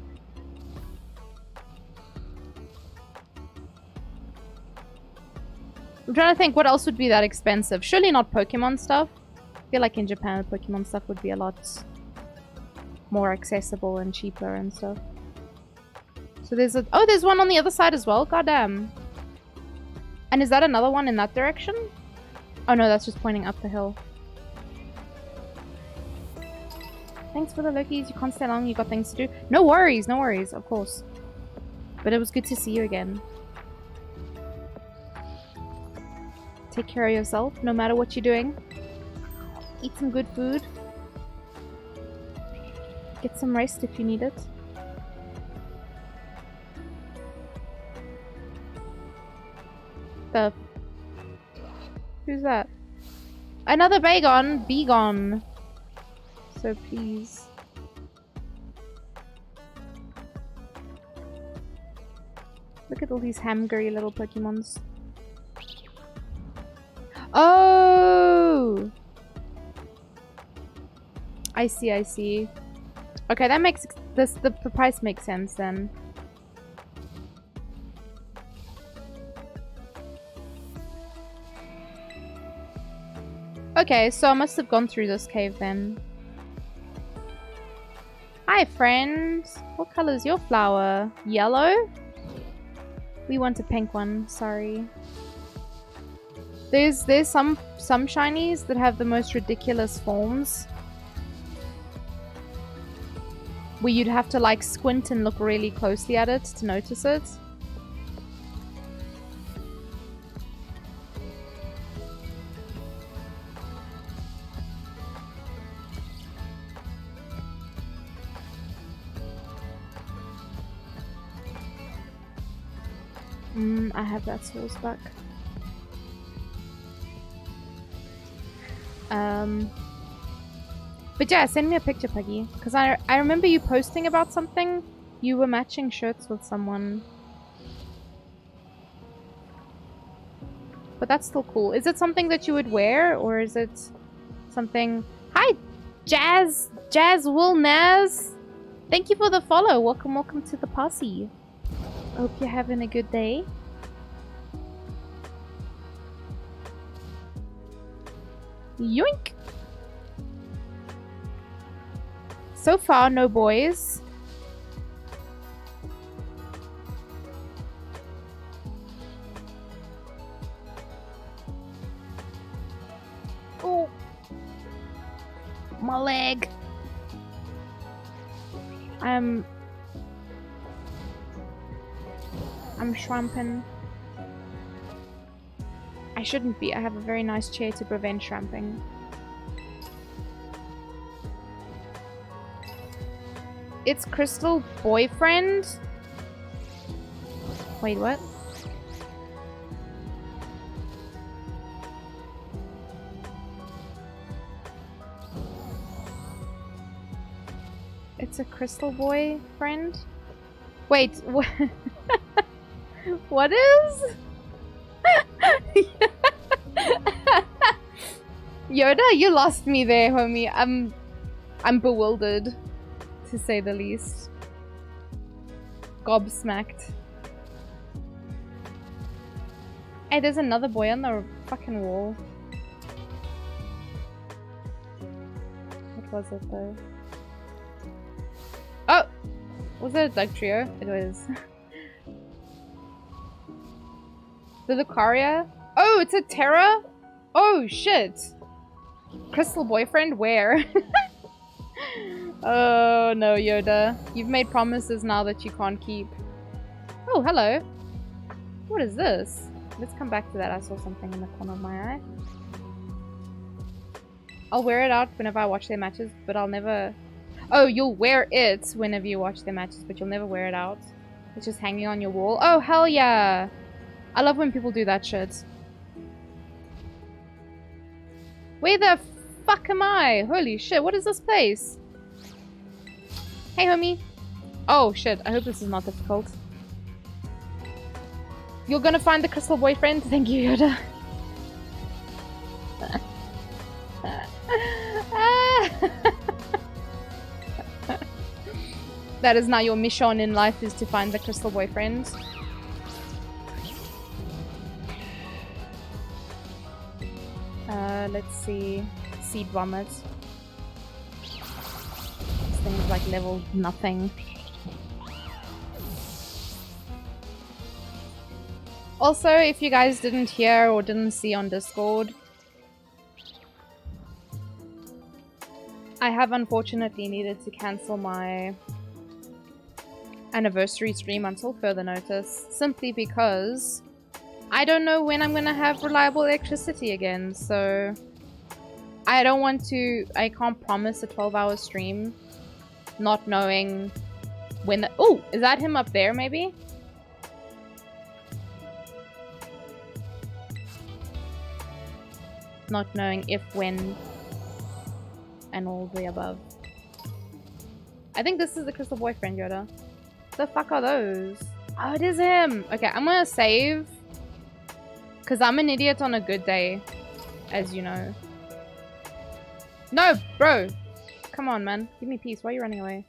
I'm trying to think what else would be that expensive. Surely not Pokemon stuff. I feel like in Japan, Pokemon stuff would be a lot more accessible and cheaper and stuff. So there's a... Oh, there's one on the other side as well. Goddamn. And is that another one in that direction? Oh no, that's just pointing up the hill. Thanks for the Lokis. You can't stay long. You got things to do. No worries. No worries. Of course. But it was good to see you again. Take care of yourself, no matter what you're doing. Eat some good food. Get some rest if you need it. Who's that? Another Bagon! Be gone! So please. Look at all these hamgary little Pokemons. Oh! I see, I see. Okay, that makes the price makes sense then. Okay, so I must have gone through this cave then. Hi, friend. What color is your flower? Yellow? We want a pink one, sorry. There's some shinies that have the most ridiculous forms. Where you'd have to like squint and look really closely at it to notice it. I have that source back. But yeah, send me a picture, Puggy. Because I remember you posting about something. You were matching shirts with someone. But that's still cool. Is it something that you would wear? Or is it something... Hi, Jazz Wool Naz. Thank you for the follow. Welcome to the posse. Hope you're having a good day. Yoink! So far, no boys. Oh! My leg! I'm shramping. I shouldn't be. I have a very nice chair to prevent shramping. It's Crystal boyfriend? Wait, what? It's a Crystal boyfriend? Wait, what? What is? Yoda, you lost me there, homie. I'm bewildered, to say the least. Gobsmacked. Hey, there's another boy on the fucking wall. What was it though? Oh! Was it a Doug trio? It was. The Lucaria? Oh, it's a Terra? Oh, shit. Crystal boyfriend? Where? Oh, no, Yoda. You've made promises now that you can't keep. Oh, hello. What is this? Let's come back to that. I saw something in the corner of my eye. I'll wear it out whenever I watch their matches, but I'll never... Oh, you'll wear it whenever you watch their matches, but you'll never wear it out. It's just hanging on your wall. Oh, hell yeah! I love when people do that shit. Where the fuck am I? Holy shit, what is this place? Hey, homie. Oh, shit. I hope this is not difficult. You're gonna find the crystal boyfriend? Thank you, Yoda. That is now your mission in life, is to find the crystal boyfriend. Let's see. Seed vomit. This thing's like level nothing. Also, if you guys didn't hear or didn't see on Discord, I have unfortunately needed to cancel my anniversary stream until further notice, simply because I don't know when I'm gonna have reliable electricity again, so I don't want to, I can't promise a 12-hour stream, not knowing when the, oh, is that him up there maybe? Not knowing if, when, and all the above. I think this is the crystal boyfriend, Yoda. The fuck are those? Oh, it is him! Okay, I'm gonna save. Because I'm an idiot on a good day, as you know. No, bro! Come on, man. Give me peace. Why are you running away?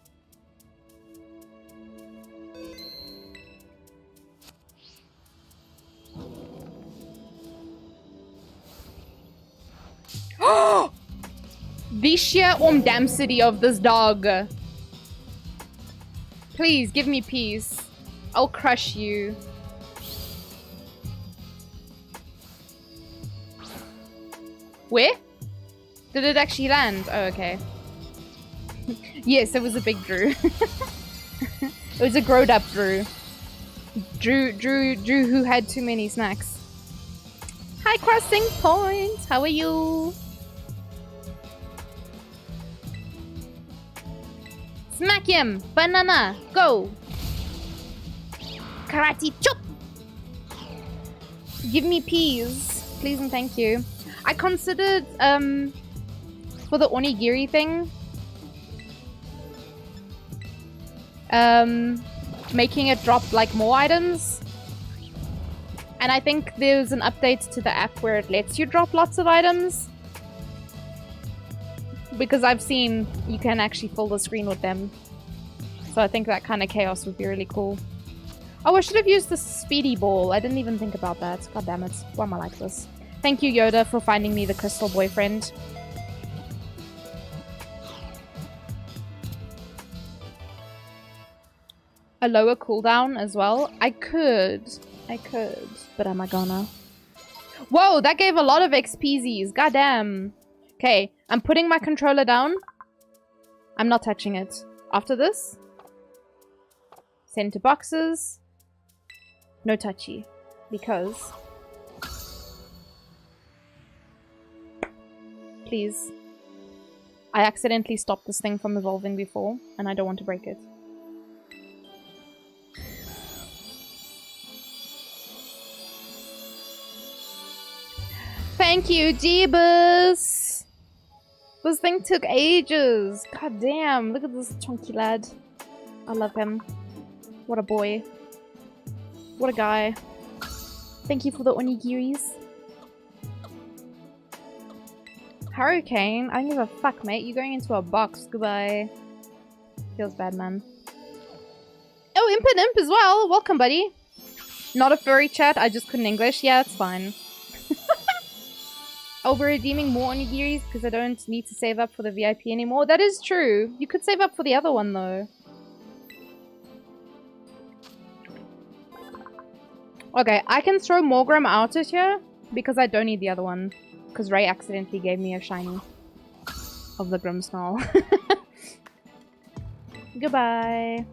The sheer audacity of this dog. Please, give me peace. I'll crush you. Where? Did it actually land? Oh, okay. Yes, it was a big Drew. It was a growed up Drew. Drew who had too many snacks. Hi, Crossing Point. How are you? Smack him! Banana! Go! Karate chop! Give me peas. Please and thank you. I considered, for the onigiri thing, making it drop, like, more items. And I think there's an update to the app where it lets you drop lots of items. Because I've seen you can actually fill the screen with them. So I think that kind of chaos would be really cool. Oh, I should have used the speedy ball. I didn't even think about that. God damn it. Why am I like this? Thank you, Yoda, for finding me the crystal boyfriend. A lower cooldown as well. I could, but am I gonna? Whoa, that gave a lot of XPZs. Goddamn. Okay, I'm putting my controller down. I'm not touching it. After this, send to boxes. No touchy. Because... Please. I accidentally stopped this thing from evolving before, and I don't want to break it. Thank you, Jeebus! This thing took ages. God damn, look at this chunky lad. I love him. What a boy. What a guy. Thank you for the onigiris. Hurricane? I don't give a fuck, mate. You're going into a box. Goodbye. Feels bad, man. Oh, Imp and Imp as well. Welcome, buddy. Not a furry chat. I just couldn't English. Yeah, it's fine. I'll be redeeming more onigiris because I don't need to save up for the VIP anymore. That is true. You could save up for the other one, though. Okay, I can throw Morgram out of here because I don't need the other one. Because Ray accidentally gave me a shiny of the Grimmsnarl. Goodbye.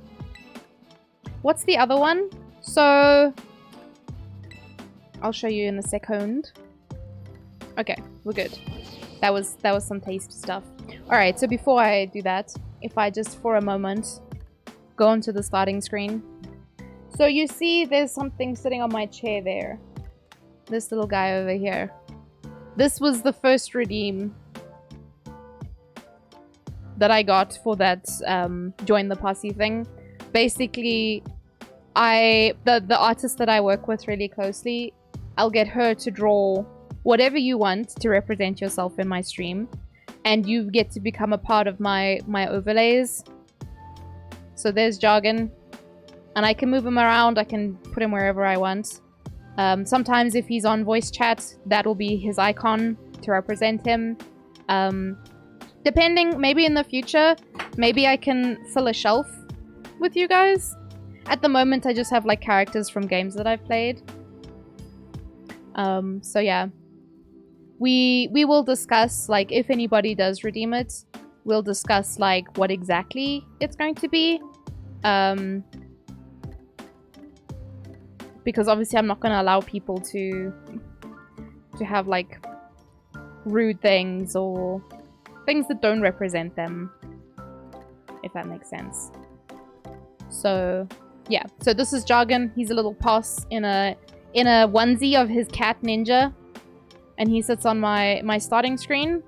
What's the other one? So... I'll show you in a second. Okay, we're good. That was some tasty stuff. Alright, so before I do that, if I just for a moment go onto the starting screen. So you see there's something sitting on my chair there. This little guy over here. This was the first redeem that I got for that join the posse thing. Basically, the artist that I work with really closely, I'll get her to draw whatever you want to represent yourself in my stream, and you get to become a part of my overlays. So there's Jargon, and I can move him around. I can put him wherever I want. Sometimes if he's on voice chat, that'll be his icon to represent him. Depending, maybe in the future, maybe I can fill a shelf with you guys. At the moment, I just have like characters from games that I've played. So yeah. We will discuss, like, if anybody does redeem it, we'll discuss, like, what exactly it's going to be. Because obviously I'm not going to allow people to have, like, rude things or things that don't represent them. If that makes sense. So, yeah. So this is Jargon. He's a little posse in a onesie of his cat Ninja. And he sits on my starting screen.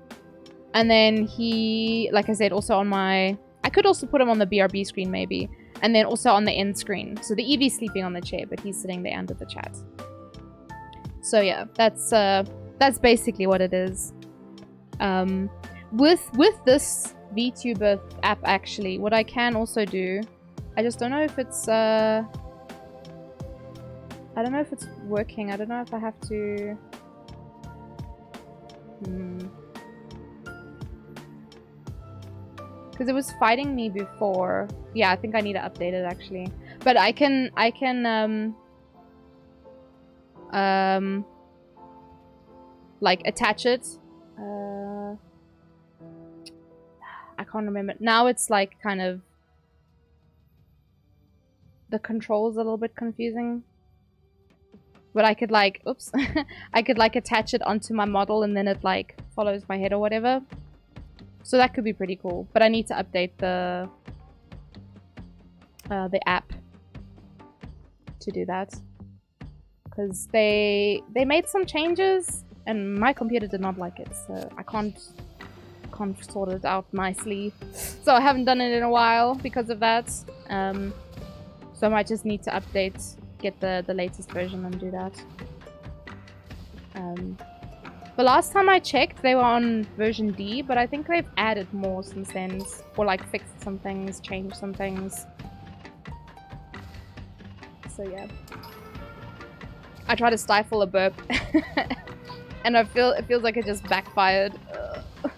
And then he, like I said, also on my... I could also put him on the BRB screen, maybe. And then also on the end screen. So the Eevee's sleeping on the chair, but he's sitting there under the chat. So yeah, that's basically what it is. With this VTuber app, actually, what I can also do... I just don't know if it's... I don't know if it's working. I don't know if I have to... Because it was fighting me before. Yeah, I think I need to update it actually. But I can like attach it. I can't remember. Now it's like kind of the controls a little bit confusing. But I could like, oops, I could like attach it onto my model and then it like follows my head or whatever. So that could be pretty cool. But I need to update the app to do that. Because they made some changes and my computer did not like it. So I can't sort it out nicely. So I haven't done it in a while because of that. So I might just need to update, get the latest version and do that. The last time I checked, they were on version D, but I think they've added more since then. Or like fixed some things, changed some things. So yeah. I try to stifle a burp And it feels like it just backfired. Ugh.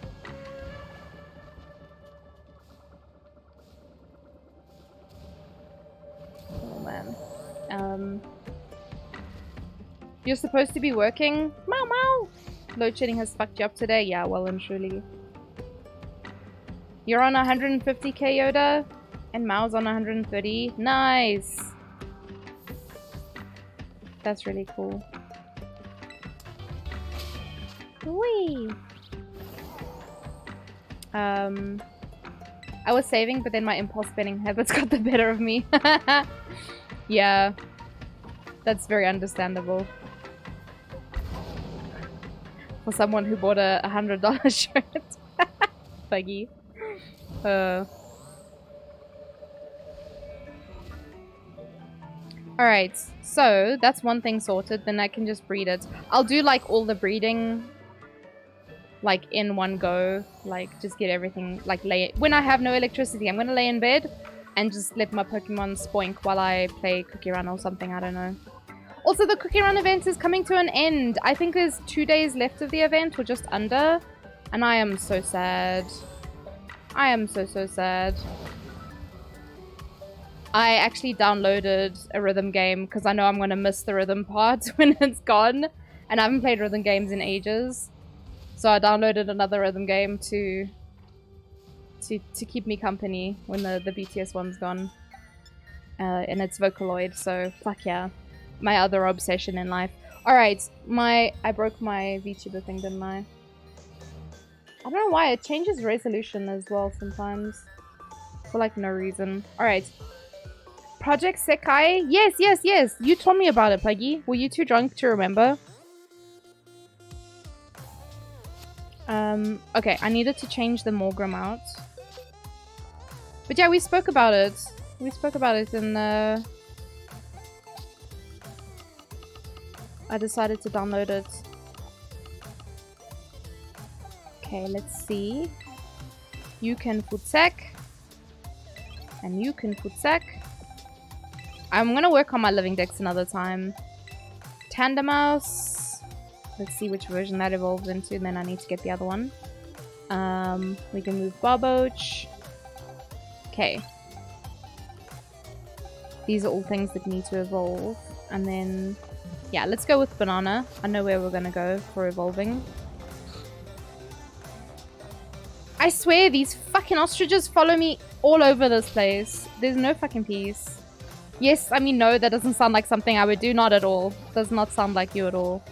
Oh man. You're supposed to be working? Meow meow! Load shedding has fucked you up today? Yeah, well and truly. You're on 150k Yoda? And Mao's on 130? Nice! That's really cool. Whee! I was saving, but then my impulse spending habits got the better of me. Yeah. That's very understandable. For someone who bought a $100 shirt. Buggy. Alright, so that's one thing sorted, then I can just breed it. I'll do like all the breeding like in one go, like just get everything like when I have no electricity. I'm gonna lay in bed and just let my Pokemon spoink while I play Cookie Run or something, I don't know. Also, the Cookie Run event is coming to an end. I think there's 2 days left of the event, or just under, and I am so sad. I am so sad. I actually downloaded a rhythm game because I know I'm going to miss the rhythm part when it's gone. And I haven't played rhythm games in ages. So I downloaded another rhythm game to keep me company when the BTS one's gone. And it's Vocaloid, so fuck yeah. My other obsession in life. Alright, I broke my VTuber thing, didn't I? I don't know why, it changes resolution as well sometimes. For like no reason. Alright. Project Sekai? Yes, yes, yes! You told me about it, Puggy. Were you too drunk to remember? Okay, I needed to change the Morgram out. But yeah, we spoke about it. We spoke about it in the... I decided to download it. Okay, let's see. You can Futsak. And you can Futsak. I'm gonna work on my living decks another time. Tandemouse. Let's see which version that evolves into, and then I need to get the other one. We can move Barboach. Okay. These are all things that need to evolve. And then... yeah, let's go with Banana. I know where we're gonna go for evolving. I swear, these fucking ostriches follow me all over this place. There's no fucking peace. Yes, I mean, no, that doesn't sound like something I would do. Not at all. Does not sound like you at all.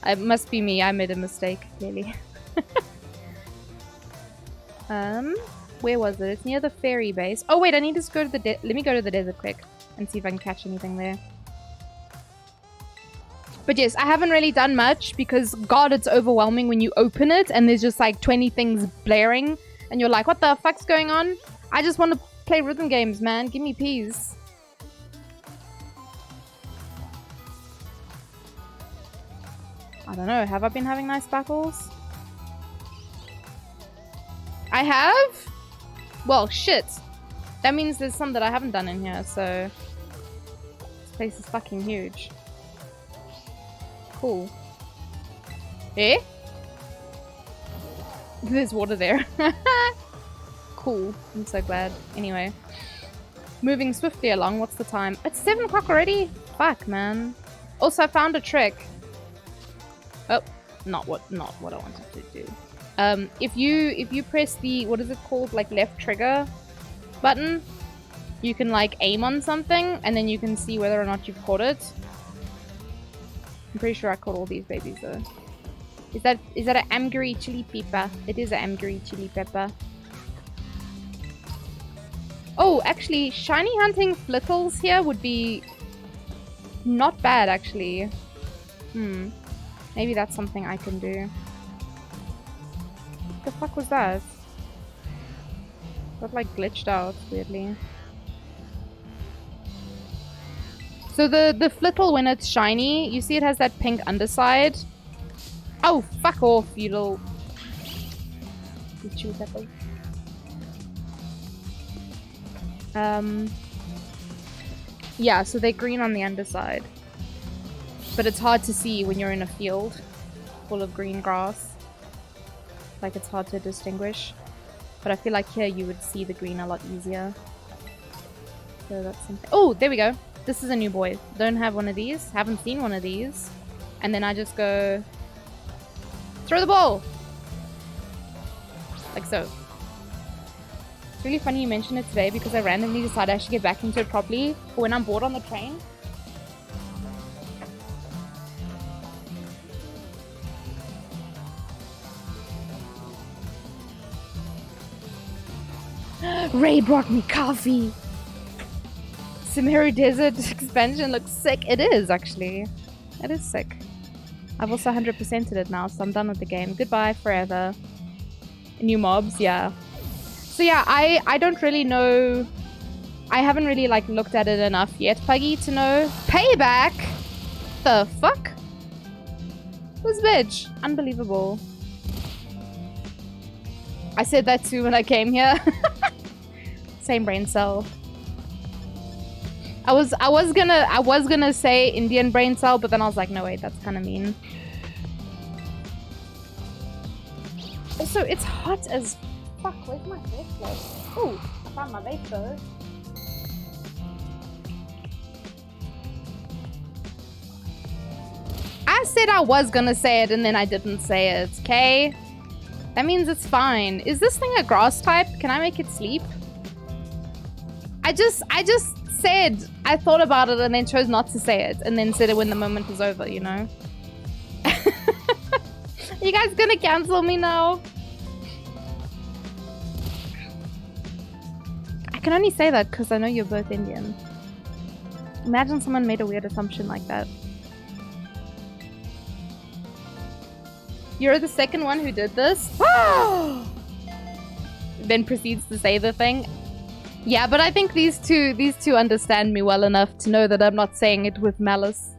It must be me. I made a mistake, clearly. Where was it? It's near the ferry base. Oh, wait, I need to go to the let me go to the desert quick and see if I can catch anything there. But yes, I haven't really done much because, God, it's overwhelming when you open it and there's just like 20 things blaring and you're like, what the fuck's going on? I just want to play rhythm games, man. Give me peace. I don't know. Have I been having nice battles? I have? Well, shit. That means there's some that I haven't done in here, so... this place is fucking huge. Cool. Eh? There's water there. Cool. I'm so glad. Anyway. Moving swiftly along. What's the time? It's 7 o'clock already? Fuck, man. Also, I found a trick. Oh, not what I wanted to do. If you press the, what is it called, like left trigger button, you can like aim on something and then you can see whether or not you've caught it. I'm pretty sure I caught all these babies though. Is that an Amgiri chili pepper? It is an Amgiri chili pepper. Oh, actually, shiny hunting flittles here would be not bad actually. Maybe that's something I can do. What the fuck was that? Got like glitched out weirdly. So the flittle, when it's shiny, you see it has that pink underside. Oh, fuck off, you little... you chew pepper. Yeah, so they're green on the underside. But it's hard to see when you're in a field. full of green grass. Like it's hard to distinguish. But I feel like here you would see the green a lot easier. So that's something. Oh, there we go. This is a new boy. Don't have one of these. Haven't seen one of these. And then I just go... Throw the ball! Like so. It's really funny you mentioned it today because I randomly decided I should get back into it properly for when I'm bored on the train. Ray brought me coffee! Sahara Desert expansion looks sick. It is, actually. It is sick. I've also 100%ed it now, so I'm done with the game. Goodbye forever. New mobs, yeah. So yeah, I don't really know... I haven't really, like, looked at it enough yet, Puggy, to know... Payback? The fuck? This bitch. Unbelievable. I said that too when I came here. Same brain cell. I was gonna say Indian brain cell, but then I was like, no wait, that's kind of mean. Also, it's hot as fuck. Where's my vape like? Oh, I found my vape though. I said I was gonna say it and then I didn't say it. Okay, that means it's fine. Is this thing a grass type? Can I make it sleep? I just said I thought about it and then chose not to say it and then said it when the moment was over, you know? You guys gonna cancel me now? I can only say that because I know you're both Indian. Imagine someone made a weird assumption like that. You're the second one who did this? Then proceeds to say the thing. Yeah, but I think these two understand me well enough to know that I'm not saying it with malice.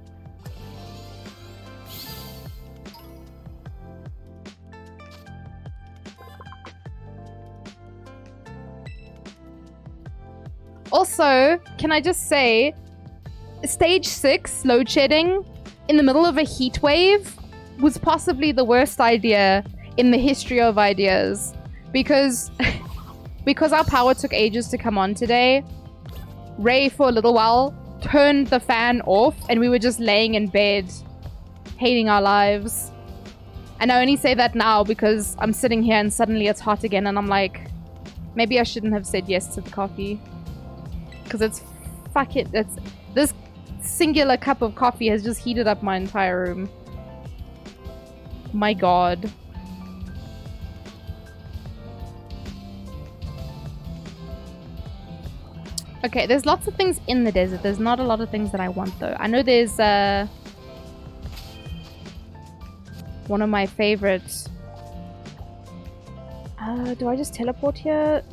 Also, can I just say, stage 6 load shedding in the middle of a heat wave was possibly the worst idea in the history of ideas, because our power took ages to come on today. Ray, for a little while, turned the fan off and we were just laying in bed, hating our lives. And I only say that now because I'm sitting here and suddenly it's hot again and I'm like, maybe I shouldn't have said yes to the coffee. Because it's this singular cup of coffee has just heated up my entire room. My god. Okay, there's lots of things in the desert. There's not a lot of things that I want though. I know there's one of my favorites. Do I just teleport here?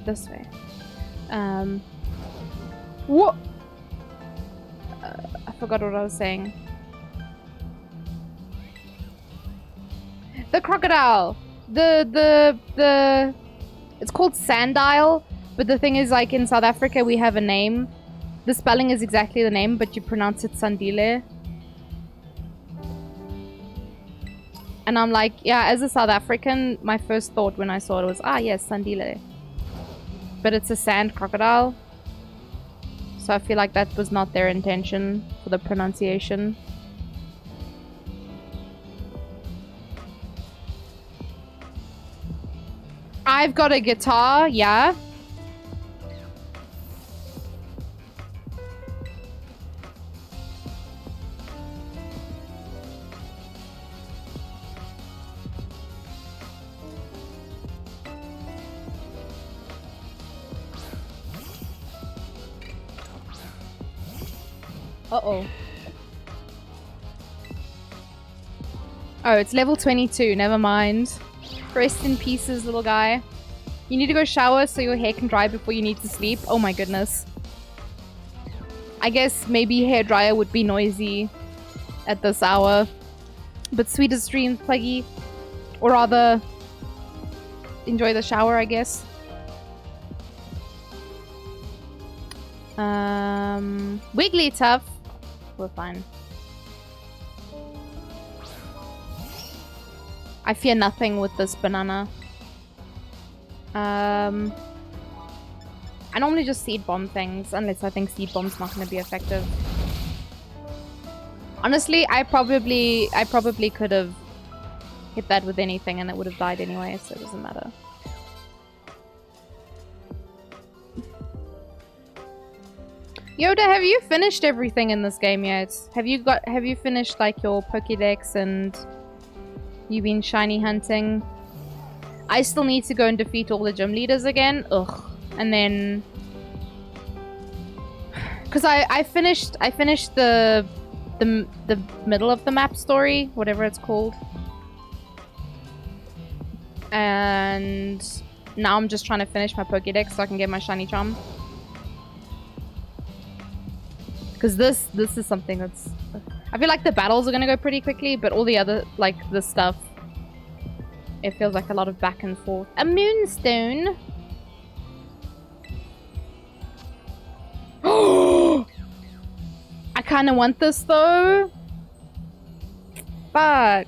This way. What? I forgot what I was saying. The crocodile. It's called sandile, but the thing is, like, in South Africa we have a name. The spelling is exactly the name, but you pronounce it sandile. And I'm like, yeah, as a South African, my first thought when I saw it was, ah, yes, sandile. But it's a sand crocodile. So I feel like that was not their intention for the pronunciation. I've got a guitar, yeah. Uh-oh. Oh, it's level 22. Never mind. Rest in pieces, little guy. You need to go shower so your hair can dry before you need to sleep. Oh my goodness. I guess maybe hairdryer would be noisy at this hour. But sweetest dreams, Pluggy. Or rather, enjoy the shower, I guess. Wigglytuff. We're fine. I fear nothing with this banana. I normally just seed bomb things, unless I think seed bomb's not going to be effective. Honestly, I probably could have hit that with anything and it would have died anyway, so it doesn't matter. Yoda, have you finished everything in this game yet? Have you finished like your Pokédex and you been shiny hunting? I still need to go and defeat all the gym leaders again. Ugh. And then because I finished the middle of the map story, whatever it's called. And now I'm just trying to finish my Pokédex so I can get my shiny charm. Because this is something that's... I feel like the battles are going to go pretty quickly, but all the other, like, the stuff, it feels like a lot of back and forth. A moonstone! Oh! I kind of want this, though. Fuck.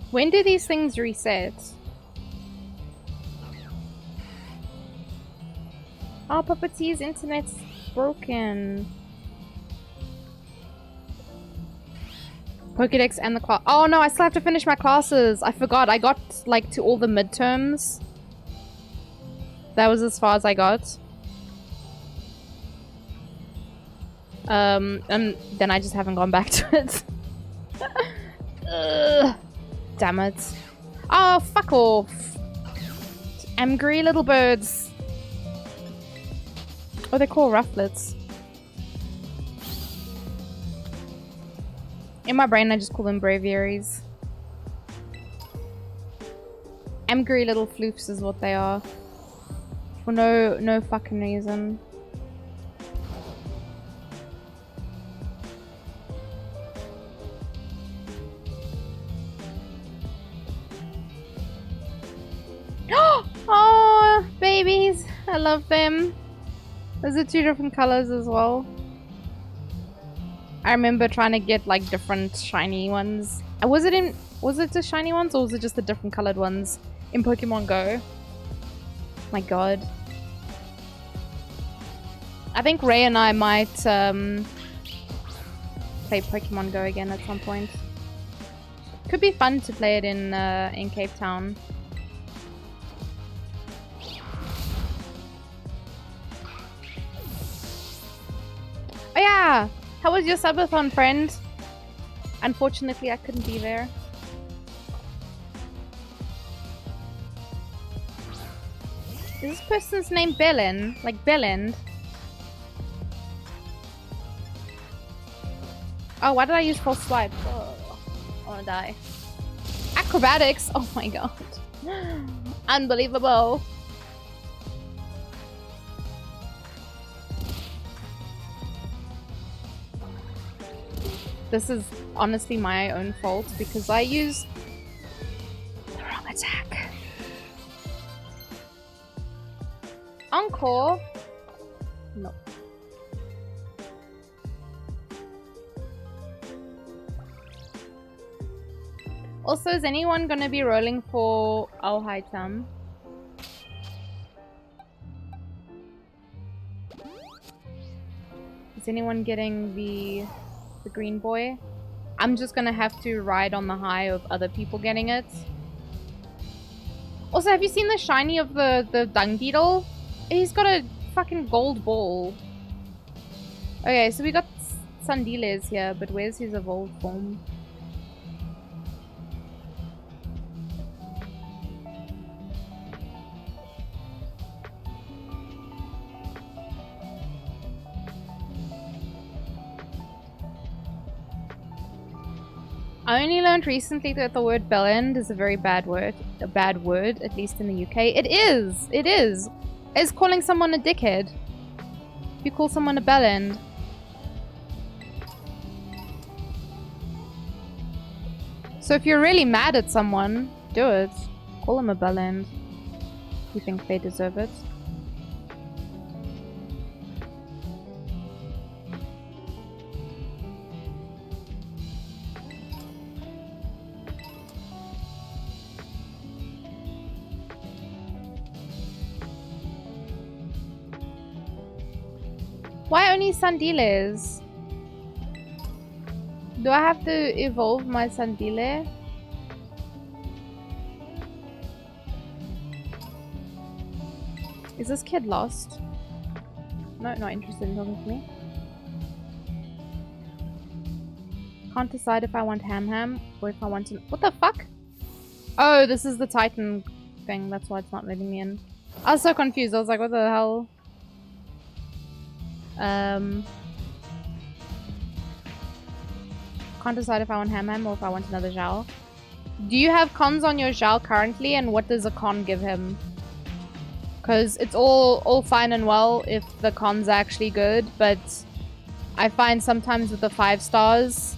When do these things reset? Oh, Puppeteer's internet's broken. Pokédex and the class. Oh no, I still have to finish my classes. I forgot. I got like to all the midterms. That was as far as I got. And then I just haven't gone back to it. Damn it. Oh, fuck off. Angry little birds. Oh, they're called rufflets. In my brain, I just call them braviaries. Angry little floofs is what they are. For no fucking reason. Oh, babies. I love them. Those are two different colors as well. I remember trying to get like different shiny ones. Was it the shiny ones or was it just the different colored ones in Pokemon Go? My god. I think Ray and I might play Pokemon Go again at some point. Could be fun to play it in Cape Town. Oh yeah! How was your subathon, friend? Unfortunately, I couldn't be there. Is this person's name Belen? Like Bellend? Oh, why did I use false swipe? Oh, I wanna die. Acrobatics! Oh my god. Unbelievable. This is honestly my own fault because I used the wrong attack. Encore? No. Also, is anyone gonna be rolling for Oh Hi Tam? Is anyone getting the green boy? I'm just gonna have to ride on the high of other people getting it. Also, have you seen the shiny of the dung beetle? He's got a fucking gold ball. Okay, so we got Sandiles here, but where's his evolved form? I only learned recently that the word bellend is a very bad word. A bad word, at least in the UK. It is! It is! It's calling someone a dickhead. If you call someone a bellend. So if you're really mad at someone, do it. Call them a bellend. You think they deserve it? Why only Sandiles? Do I have to evolve my Sandile? Is this kid lost? No, not interested in talking to me. Can't decide if I want Ham or if I want to. What the fuck? Oh, this is the Titan thing. That's why it's not letting me in. I was so confused. I was like, what the hell? Can't decide if I want Ham or if I want another Zhao. Do you have cons on your Zhao currently, and what does a con give him? Because it's all fine and well if the con's actually good, but I find sometimes with the 5 stars,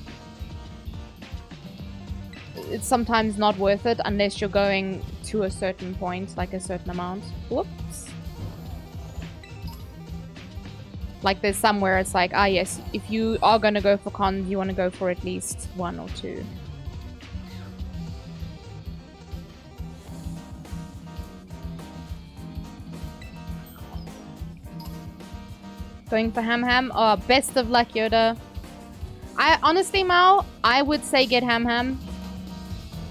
it's sometimes not worth it unless you're going to a certain point, like a certain amount. Whoops. Like there's somewhere it's like, ah yes, if you are going to go for cons, you want to go for at least 1 or 2. Going for Ham. Oh, best of luck, Yoda. I honestly, Mao, I would say get Ham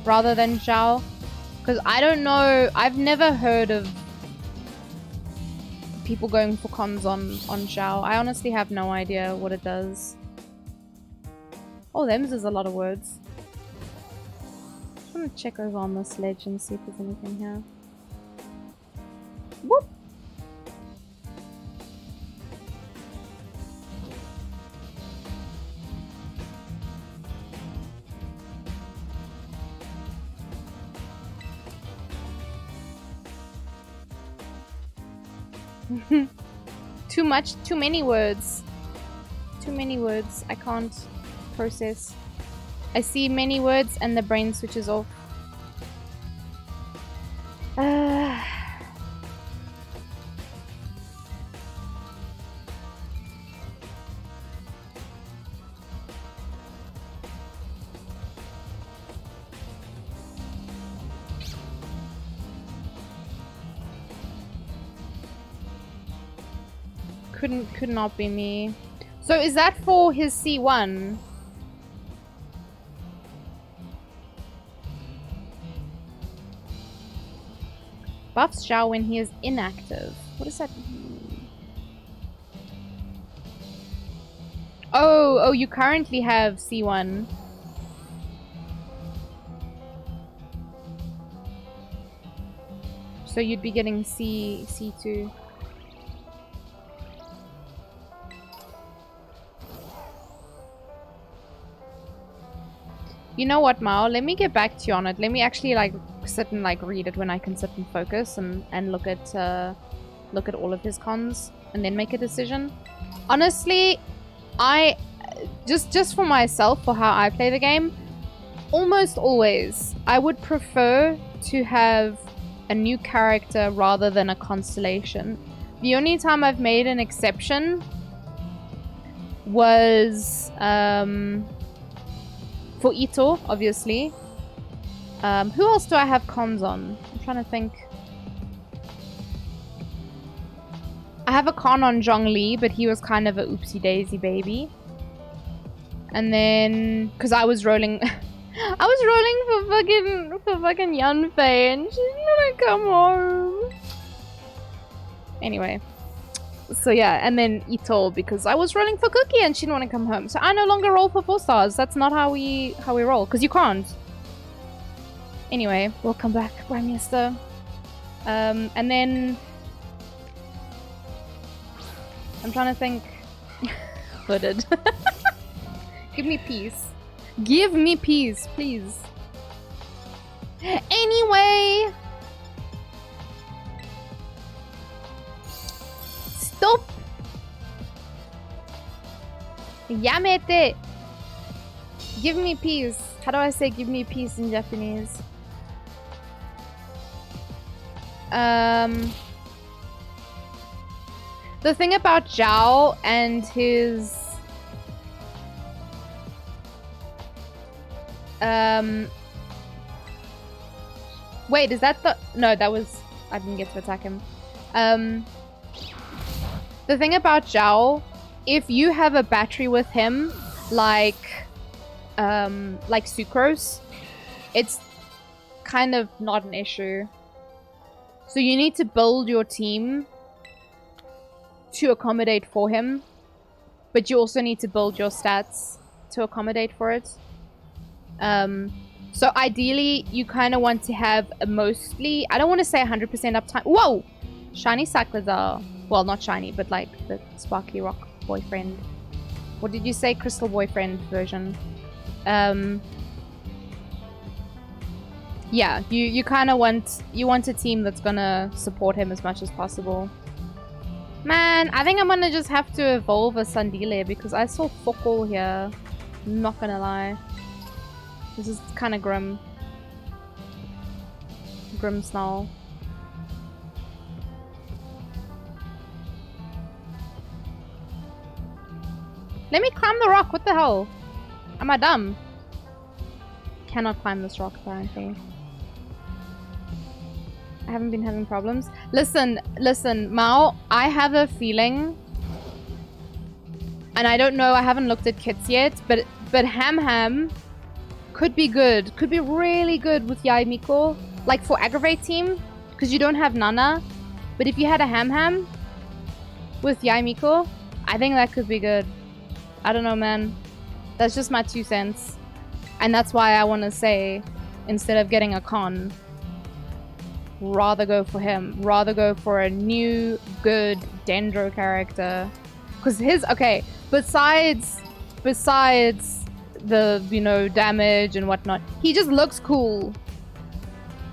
rather than Zhao. Because I don't know, I've never heard of people going for cons on Zhao. I honestly have no idea what it does. Oh, them's is a lot of words. Just want to check over on this ledge and see if there's anything here. Whoop! Too many words. Too many words. I can't process. I see many words and the brain switches off. Could not be me. So is that for his C1? Buffs Zhao when he is inactive. What does that mean? Oh, you currently have C1. So you'd be getting C2. You know what, Mao? Let me get back to you on it. Let me actually like sit and like read it when I can sit and focus and look at all of his cons and then make a decision. Honestly, I just for myself, for how I play the game, almost always I would prefer to have a new character rather than a constellation. The only time I've made an exception was for Ito, obviously. Who else do I have cons on? I'm trying to think. I have a con on Zhongli, but he was kind of a oopsie daisy baby. And then, because I was rolling, I was rolling for fucking Yanfei, and she didn't want to come home. Anyway. So yeah, and then Ito, because I was rolling for Cookie and she didn't want to come home. So I no longer roll for 4 stars. That's not how we roll, because you can't. Anyway, welcome back, Prime Minister. And then I'm trying to think. Hooded. Give me peace. Give me peace, please. Anyway. Stop! Yamete! Give me peace. How do I say give me peace in Japanese? The thing about Zhao and his wait, is that the no, that was I didn't get to attack him. The thing about Zhao, if you have a battery with him, like Sucrose, it's kind of not an issue. So you need to build your team to accommodate for him, but you also need to build your stats to accommodate for it. So ideally, you kind of want to have a mostly, I don't want to say 100% uptime. Whoa! Shiny Cyclizar. Well, not shiny, but like the Sparkly Rock boyfriend. What did you say? Crystal boyfriend version. Yeah, you kind of want a team that's gonna support him as much as possible. Man, I think I'm gonna just have to evolve a Sandile because I saw fuck all here. I'm not gonna lie. This is kind of grim. Grim Snarl. Let me climb the rock. What the hell? Am I dumb? Cannot climb this rock apparently. I haven't been having problems. Listen, Mao, I have a feeling, and I don't know, I haven't looked at kits yet, but Ham could be good. Could be really good with Yai Miko. Like for aggravate team, because you don't have Nana. But if you had a Ham with Yai Miko, I think that could be good. I don't know, man. That's just my 2 cents. And that's why I want to say, instead of getting a con, rather go for him. Rather go for a new, good Dendro character. Because his, okay, besides the, you know, damage and whatnot, he just looks cool.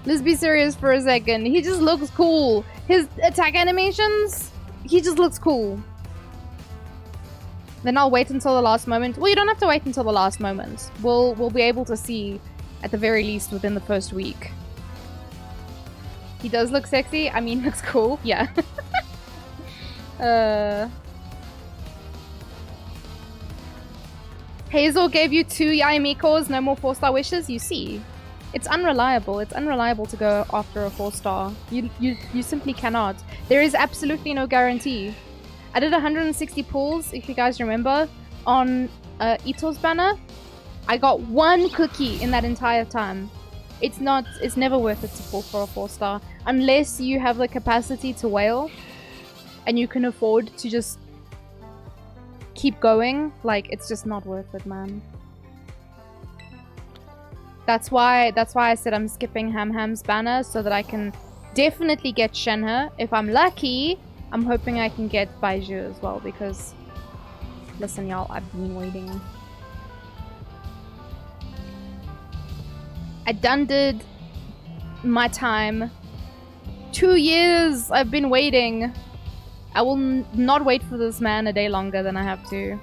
Let's be serious for a second. He just looks cool. His attack animations, he just looks cool. Then I'll wait until the last moment. Well, you don't have to wait until the last moment. We'll be able to see, at the very least, within the first week. He does look sexy. I mean, looks cool. Yeah. Hazel gave you 2 Yaimikos, no more 4-star wishes. You see, it's unreliable. It's unreliable to go after a 4-star. You simply cannot. There is absolutely no guarantee. I did 160 pulls, if you guys remember, on Ito's banner. I got 1 cookie in that entire time. It's never worth it to pull for a 4-star. Unless you have the capacity to whale and you can afford to just keep going. Like, it's just not worth it, man. That's why I said I'm skipping Ham's banner so that I can definitely get Shenhe. If I'm lucky, I'm hoping I can get Baiju as well, because listen, y'all, I've been waiting. I done did my time. 2 years I've been waiting. I will not wait for this man a day longer than I have to.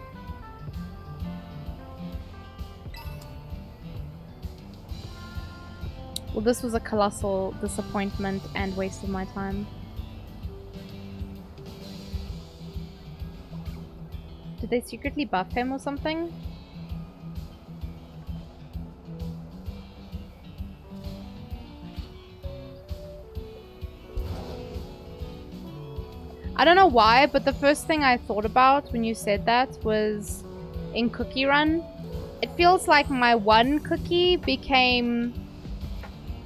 Well, this was a colossal disappointment and waste of my time. Did they secretly buff him or something? I don't know why, but the first thing I thought about when you said that was in Cookie Run. It feels like my 1 cookie became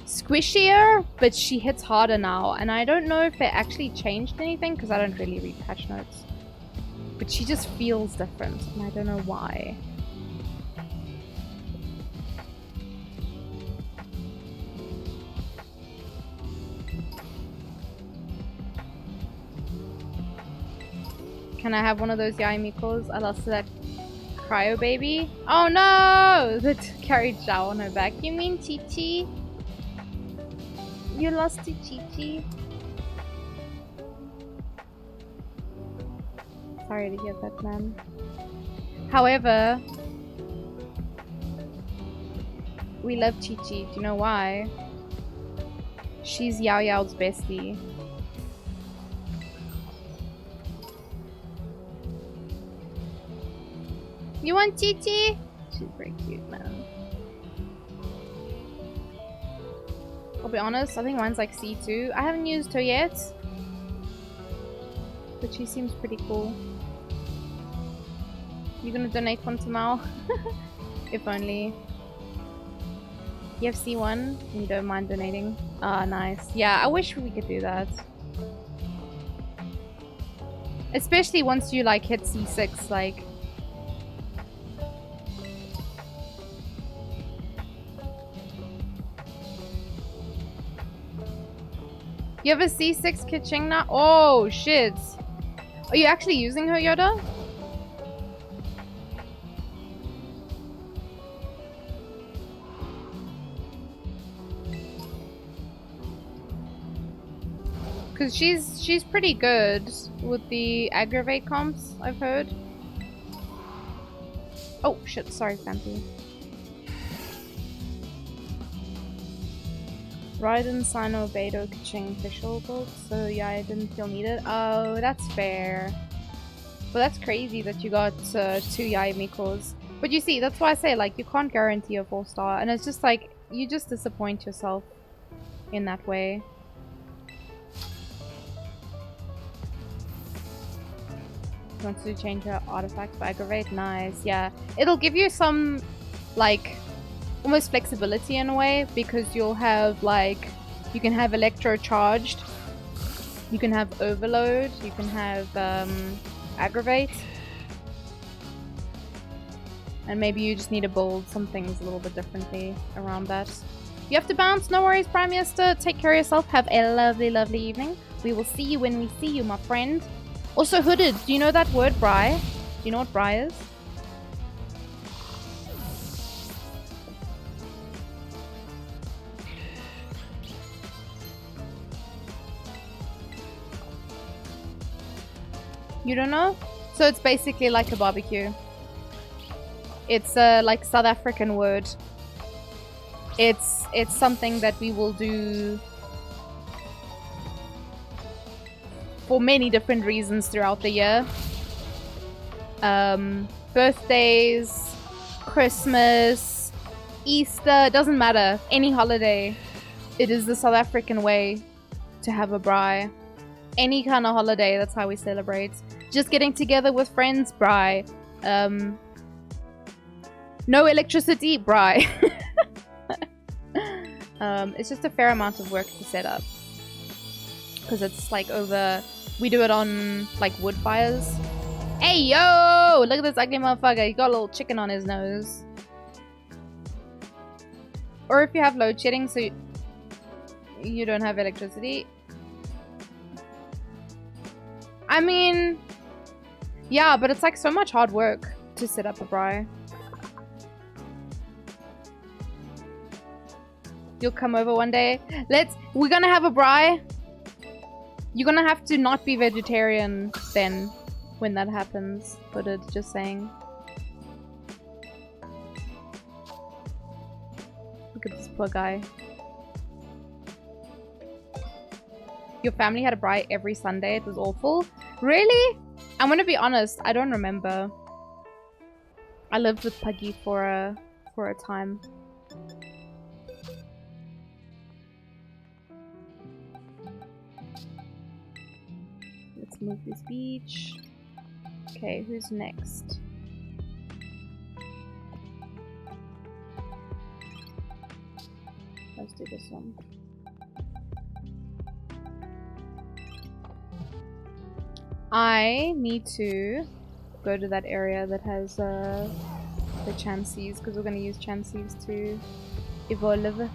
squishier, but she hits harder now. And I don't know if they actually changed anything, because I don't really read patch notes. But she just feels different, and I don't know why. Can I have one of those Yaimikos? I lost to that cryo baby. Oh no! That carried Zhao on her back. You mean Chi-Chi? You lost to Chi-Chi? Sorry to hear that, man. However, We love Chi Chi. Do you know why? She's Yao Yao's bestie. You want Chi Chi? She's very cute, man. I'll be honest, I think mine's like C2. I haven't used her yet. But she seems pretty cool. You gonna donate one to Mal? If only. You have C1 and you don't mind donating? Ah, nice. Yeah, I wish we could do that. Especially once you like hit C6, like... You have a C6 Kitching now? Oh, shit. Are you actually using her, Yoda? Because she's pretty good with the aggravate comps, I've heard. Oh, shit. Sorry, Fancy. Raiden, Sino, Beidou, Kaching, official build, so yeah, I didn't feel needed. Oh, that's fair. Well, that's crazy that you got 2 Yai Mikos. But you see, that's why I say, like, you can't guarantee a 4-star, and it's just like, you just disappoint yourself in that way. Wants to change her artifact by aggravate? Nice, yeah. It'll give you some, like... almost flexibility in a way, because you'll have like, you can have electro charged, you can have overload, you can have aggravate, and maybe you just need to build some things a little bit differently around that. You have to bounce, no worries, Prime Minister. Take care of yourself, have a lovely evening. We will see you when we see you, my friend. Also, hooded, do you know that word bri? Do you know what bri is? You don't know? So it's basically like a barbecue. It's a like South African word. It's something that we will do for many different reasons throughout the year. Birthdays, Christmas, Easter, doesn't matter. Any holiday. It is the South African way to have a braai. Any kind of holiday, that's how we celebrate. Just getting together with friends, braai. No electricity, braai. It's just a fair amount of work to set up. Because it's like over... We do it on like wood fires. Hey, yo! Look at this ugly motherfucker. He got a little chicken on his nose. Or if you have load shedding, so you don't have electricity. I mean... Yeah, but it's like so much hard work to set up a braai. You'll come over one day. We're gonna have a braai. You're gonna have to not be vegetarian then when that happens. But it's just saying. Look at this poor guy. Your family had a braai every Sunday. It was awful. Really? I'm gonna be honest. I don't remember. I lived with Puggy for a time. Let's move this beach. Okay, who's next? Let's do this one. I need to go to that area that has the chances, because we're going to use chances to evolve.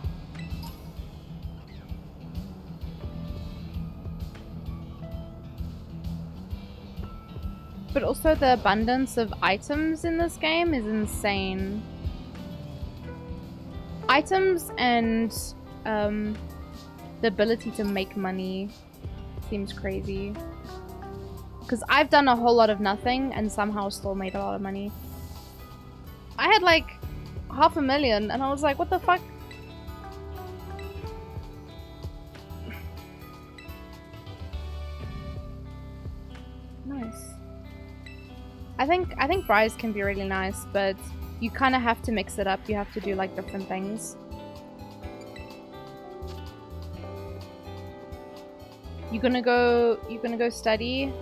But also the abundance of items in this game is insane. Items and the ability to make money seems crazy. Because I've done a whole lot of nothing and somehow still made a lot of money. I had like 500,000, and I was like, what the fuck? Nice. I think Bryce can be really nice, but you kind of have to mix it up. You have to do like different things. You gonna go study?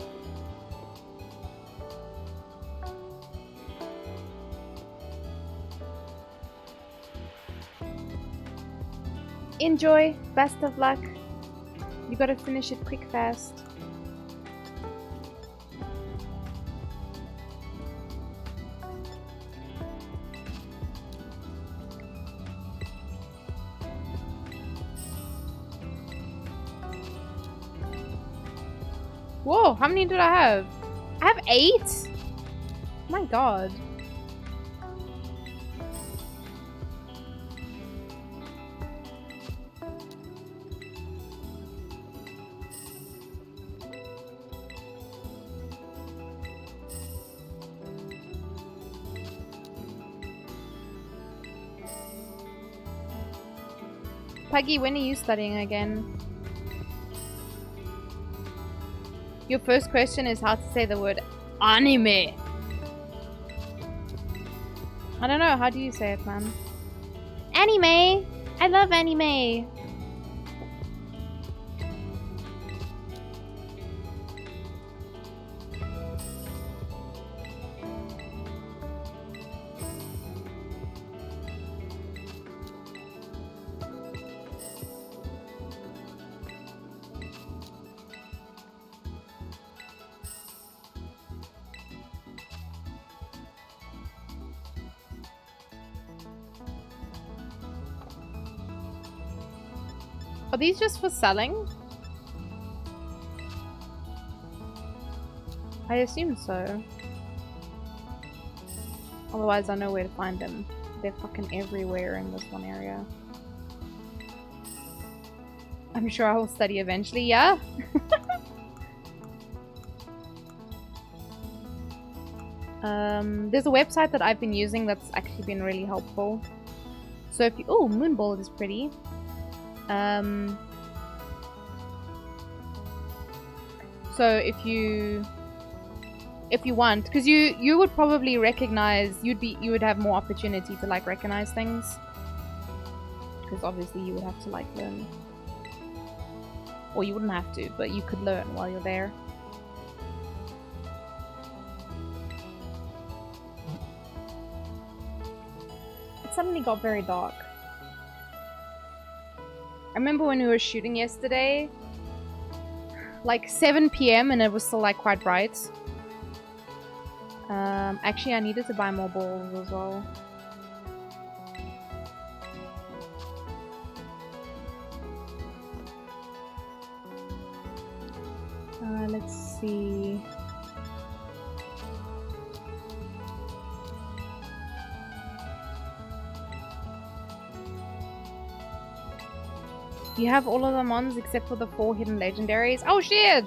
Enjoy. Best of luck. You gotta finish it quick fast. Whoa, how many did I have? I have 8? My god. Puggy, when are you studying again? Your first question is how to say the word anime. I don't know, how do you say it, man? Anime! I love anime! Are these just for selling? I assume so. Otherwise I know where to find them. They're fucking everywhere in this one area. I'm sure I will study eventually, yeah? There's a website that I've been using that's actually been really helpful. So if you... Oh, Moonball is pretty. So if you want, because you would probably recognize, you would have more opportunity to like recognize things, because obviously you would have to like learn, or you wouldn't have to, but you could learn while you're there. It suddenly got very dark. I remember when we were shooting yesterday, like 7 PM, and it was still like quite bright. Actually, I needed to buy more balls as well. Let's see. You have all of the mons except for the 4 hidden legendaries. Oh shit!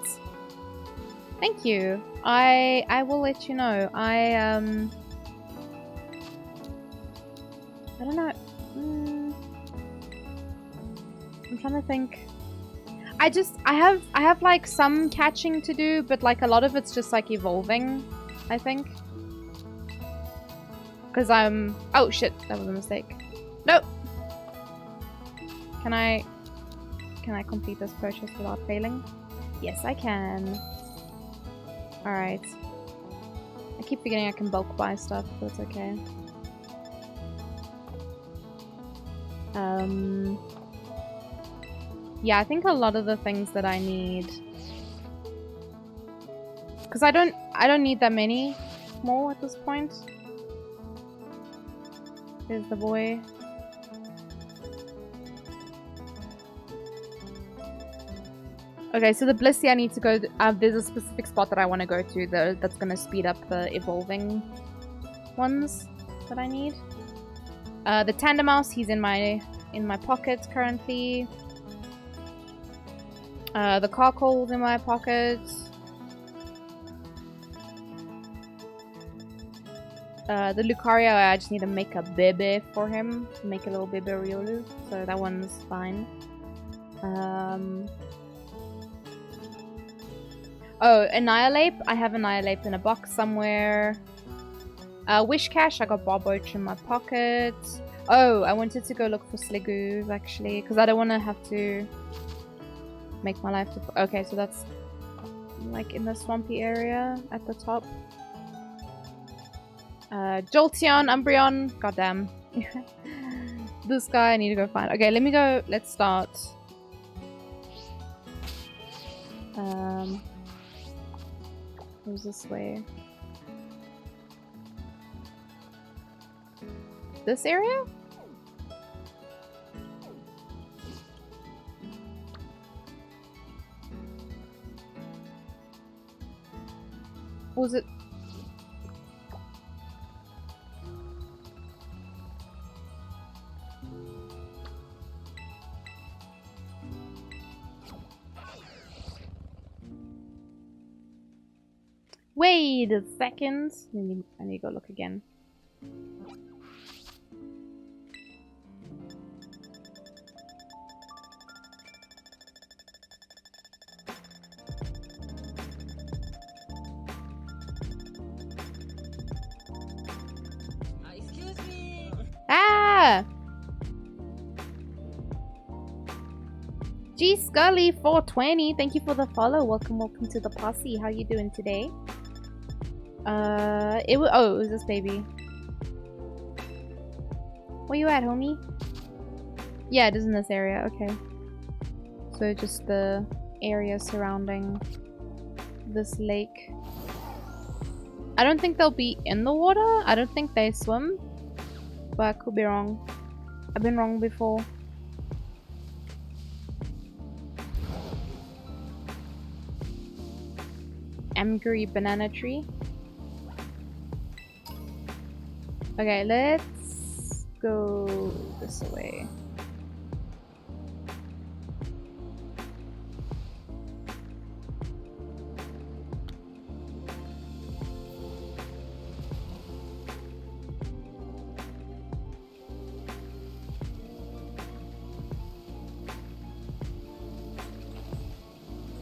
Thank you. I will let you know. I don't know. I'm trying to think. I have like some catching to do, but like a lot of it's just like evolving, I think. Cause I'm... Oh shit, that was a mistake. Nope. Can I complete this purchase without failing? Yes, I can. Alright. I keep forgetting I can bulk buy stuff, but it's okay. Yeah, I think a lot of the things that I need... Because I don't need that many more at this point. There's the boy. Okay, so the Blissey I need to go... there's a specific spot that I want to go to that's going to speed up the evolving ones that I need. The Tandem Mouse, he's in my pocket currently. The Carcoal's in my pocket. The Lucario, I just need to make a bebe for him. Make a little bebe Riolu. So that one's fine. Oh, Annihilate. I have Annihilate in a box somewhere. Wish Cash. I got Barboach in my pocket. Oh, I wanted to go look for Sligoos actually. Because I don't want to have to make my life... Okay, so that's like in the swampy area at the top. Jolteon, Umbreon, goddamn. This guy I need to go find. Okay, let me go, let's start. Where's this way? This area? Was it? Wait a second. I need to go look again. Excuse me. Ah! G Scully 420, thank you for the follow. Welcome to the posse. How you doing today? It was this baby. Where you at, homie? Yeah, it is in this area. Okay. So just the area surrounding this lake. I don't think they'll be in the water. I don't think they swim. But I could be wrong. I've been wrong before. Angry banana tree. Okay, let's go this way.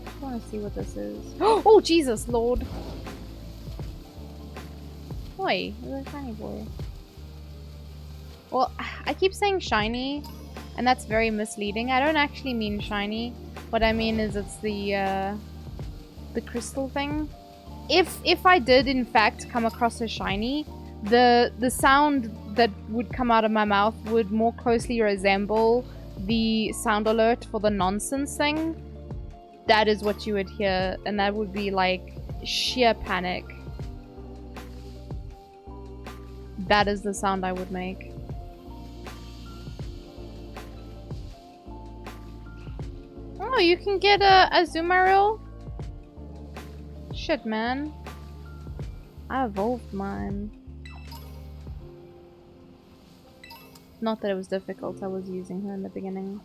I want to see what this is. Oh, Jesus, Lord! Boy, there's a tiny boy. Well, I keep saying shiny, and that's very misleading. I don't actually mean shiny. What I mean is it's the crystal thing. If I did in fact come across a shiny, the sound that would come out of my mouth would more closely resemble the sound alert for the nonsense thing. That is what you would hear, and that would be like sheer panic. That is the sound I would make. Oh, you can get a Azumarill? Shit, man. I evolved mine. Not that it was difficult, I was using her in the beginning.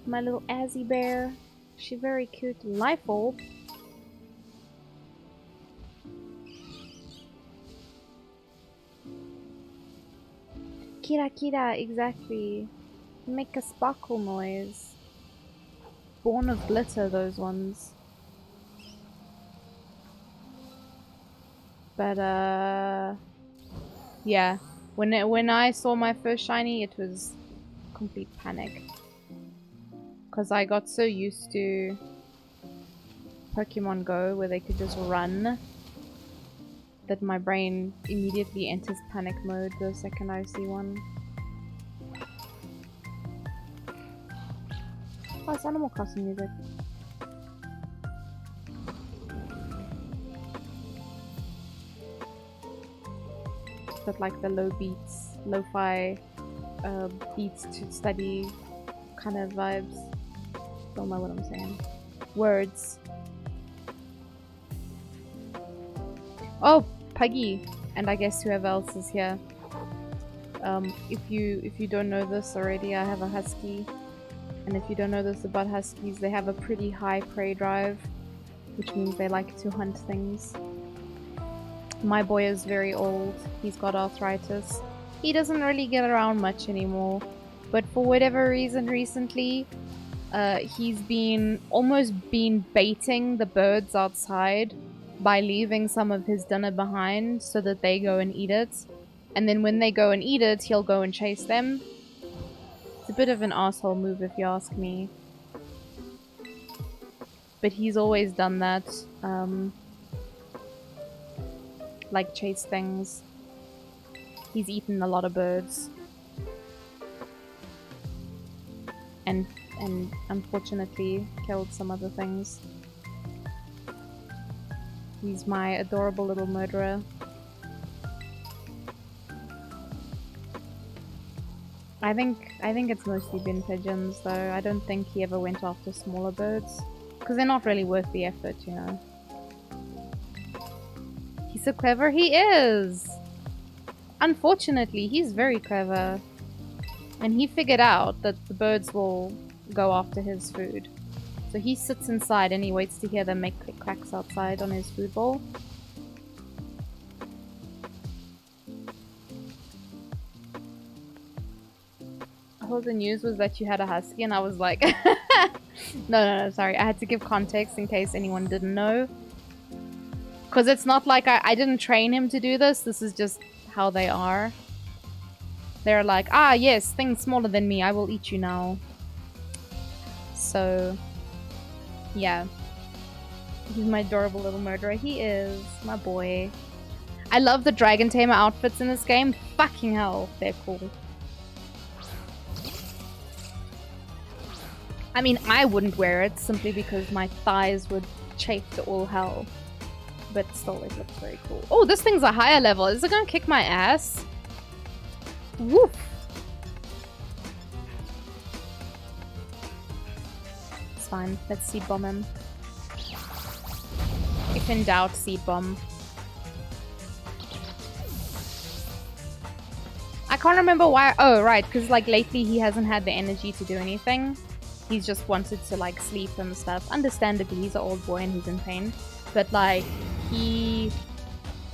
My little Azzy bear. She's very cute. Life orb. Kira Kira, exactly. Make a sparkle noise. Born of glitter, those ones. But yeah. When I saw my first shiny, it was complete panic. Because I got so used to Pokemon Go where they could just run that my brain immediately enters panic mode the second I see one. Oh, it's Animal Crossing music. But like the low beats, lo-fi beats to study kind of vibes. Don't know what I'm saying. Words. Oh, Puggy, and I guess whoever else is here. If you don't know this already, I have a husky, and if you don't know this about huskies, they have a pretty high prey drive, which means they like to hunt things. My boy is very old. He's got arthritis. He doesn't really get around much anymore. But for whatever reason recently, he's almost been baiting the birds outside by leaving some of his dinner behind so that they go and eat it. And then when they go and eat it, he'll go and chase them. It's a bit of an asshole move if you ask me. But he's always done that. Like chase things. He's eaten a lot of birds. And unfortunately killed some other things. He's my adorable little murderer. I think it's mostly been pigeons though. I don't think he ever went after smaller birds. Because they're not really worth the effort, you know. He's so clever. He is! Unfortunately, he's very clever. And he figured out that the birds will go after his food. So he sits inside and he waits to hear them make click clacks outside on his food bowl. I thought the news was that you had a husky and I was like... No, sorry. I had to give context in case anyone didn't know. Because it's not like I didn't train him to do this. This is just how they are. They're like, ah, yes, things smaller than me. I will eat you now. So, yeah. He's my adorable little murderer. He is. My boy. I love the Dragon Tamer outfits in this game. Fucking hell. They're cool. I mean, I wouldn't wear it simply because my thighs would chafe to all hell. But still, it looks very cool. Oh, this thing's a higher level. Is it gonna kick my ass? Woof! It's fine. Let's seed bomb him. If in doubt, seed bomb. I can't remember why. Oh, right, because like lately he hasn't had the energy to do anything. He's just wanted to like sleep and stuff. Understandably, he's an old boy and he's in pain. But like, he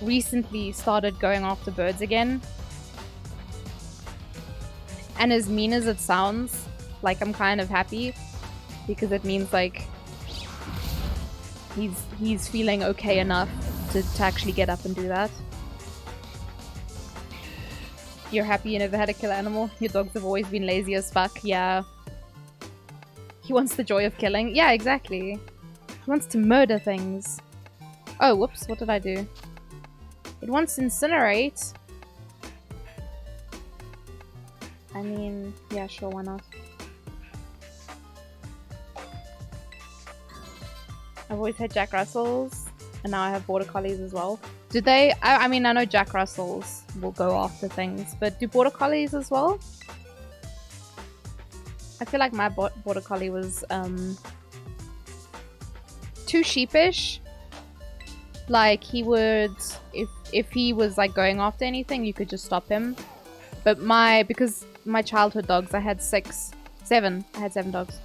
recently started going after birds again. And as mean as it sounds, like I'm kind of happy. Because it means like, he's feeling okay enough to actually get up and do that. You're happy you never had a killer animal? Your dogs have always been lazy as fuck. Yeah. He wants the joy of killing. Yeah, exactly. He wants to murder things. Oh, whoops. What did I do? It wants to incinerate. I mean, yeah, sure, why not? I've always had Jack Russells, and now I have Border Collies as well. Do they? I mean, I know Jack Russells will go after things, but do Border Collies as well? I feel like my Border Collie was too sheepish. Like, he would, if he was like going after anything, you could just stop him. But because my childhood dogs, I had 7 dogs.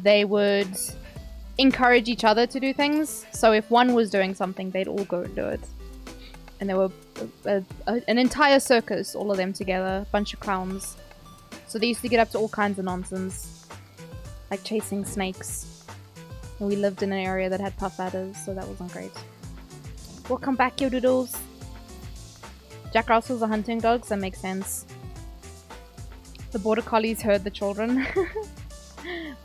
They would encourage each other to do things. So if one was doing something, they'd all go and do it. And there were an entire circus, all of them together, a bunch of clowns. So they used to get up to all kinds of nonsense, like chasing snakes. And we lived in an area that had puff adders, so that wasn't great. Welcome back, yo doodles. Jack Russells are hunting dogs, that makes sense. The Border Collies herd the children.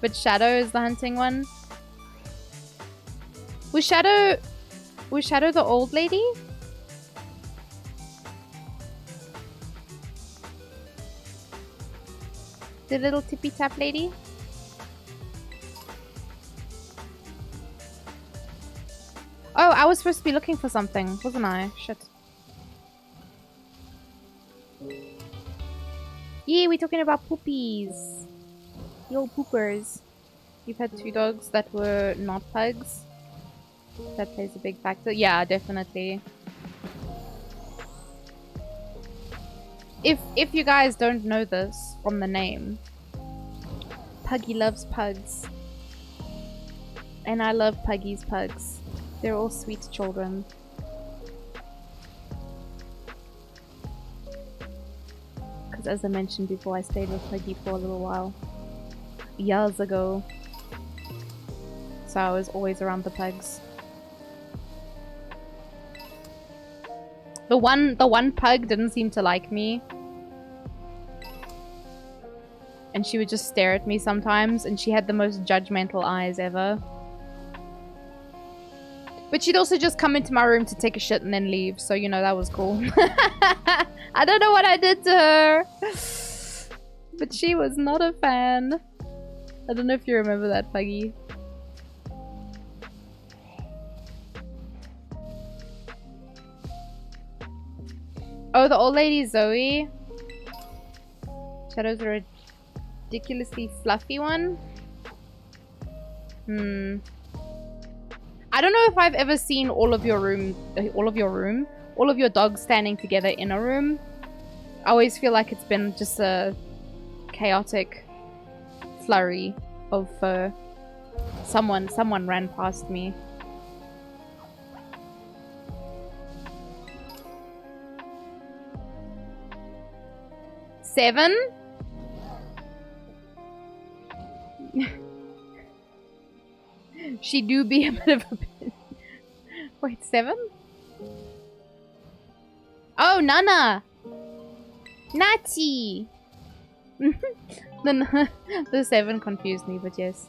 But Shadow is the hunting one. Was Shadow the old lady? The little tippy tap lady? Oh, I was supposed to be looking for something, wasn't I? Shit. Yeah, we're talking about poopies. Yo, poopers. You've had 2 dogs that were not pugs. That plays a big factor. Yeah, definitely. If you guys don't know this from the name, Puggy loves pugs. And I love Puggy's pugs. They're all sweet children. Because as I mentioned before, I stayed with Peggy for a little while. Years ago. So I was always around the pugs. The one pug didn't seem to like me. And she would just stare at me sometimes, and she had the most judgmental eyes ever. But she'd also just come into my room to take a shit and then leave, so you know, that was cool. I don't know what I did to her. But she was not a fan. I don't know if you remember that, Puggy. Oh, the old lady Zoe. Shadow's a ridiculously fluffy one. I don't know if I've ever seen all of your dogs standing together in a room. I always feel like it's been just a chaotic flurry of fur. Someone ran past me. Seven? She do be a bit of a bitch. Wait, 7? Oh, Nana! Natty! The 7 confused me, but yes.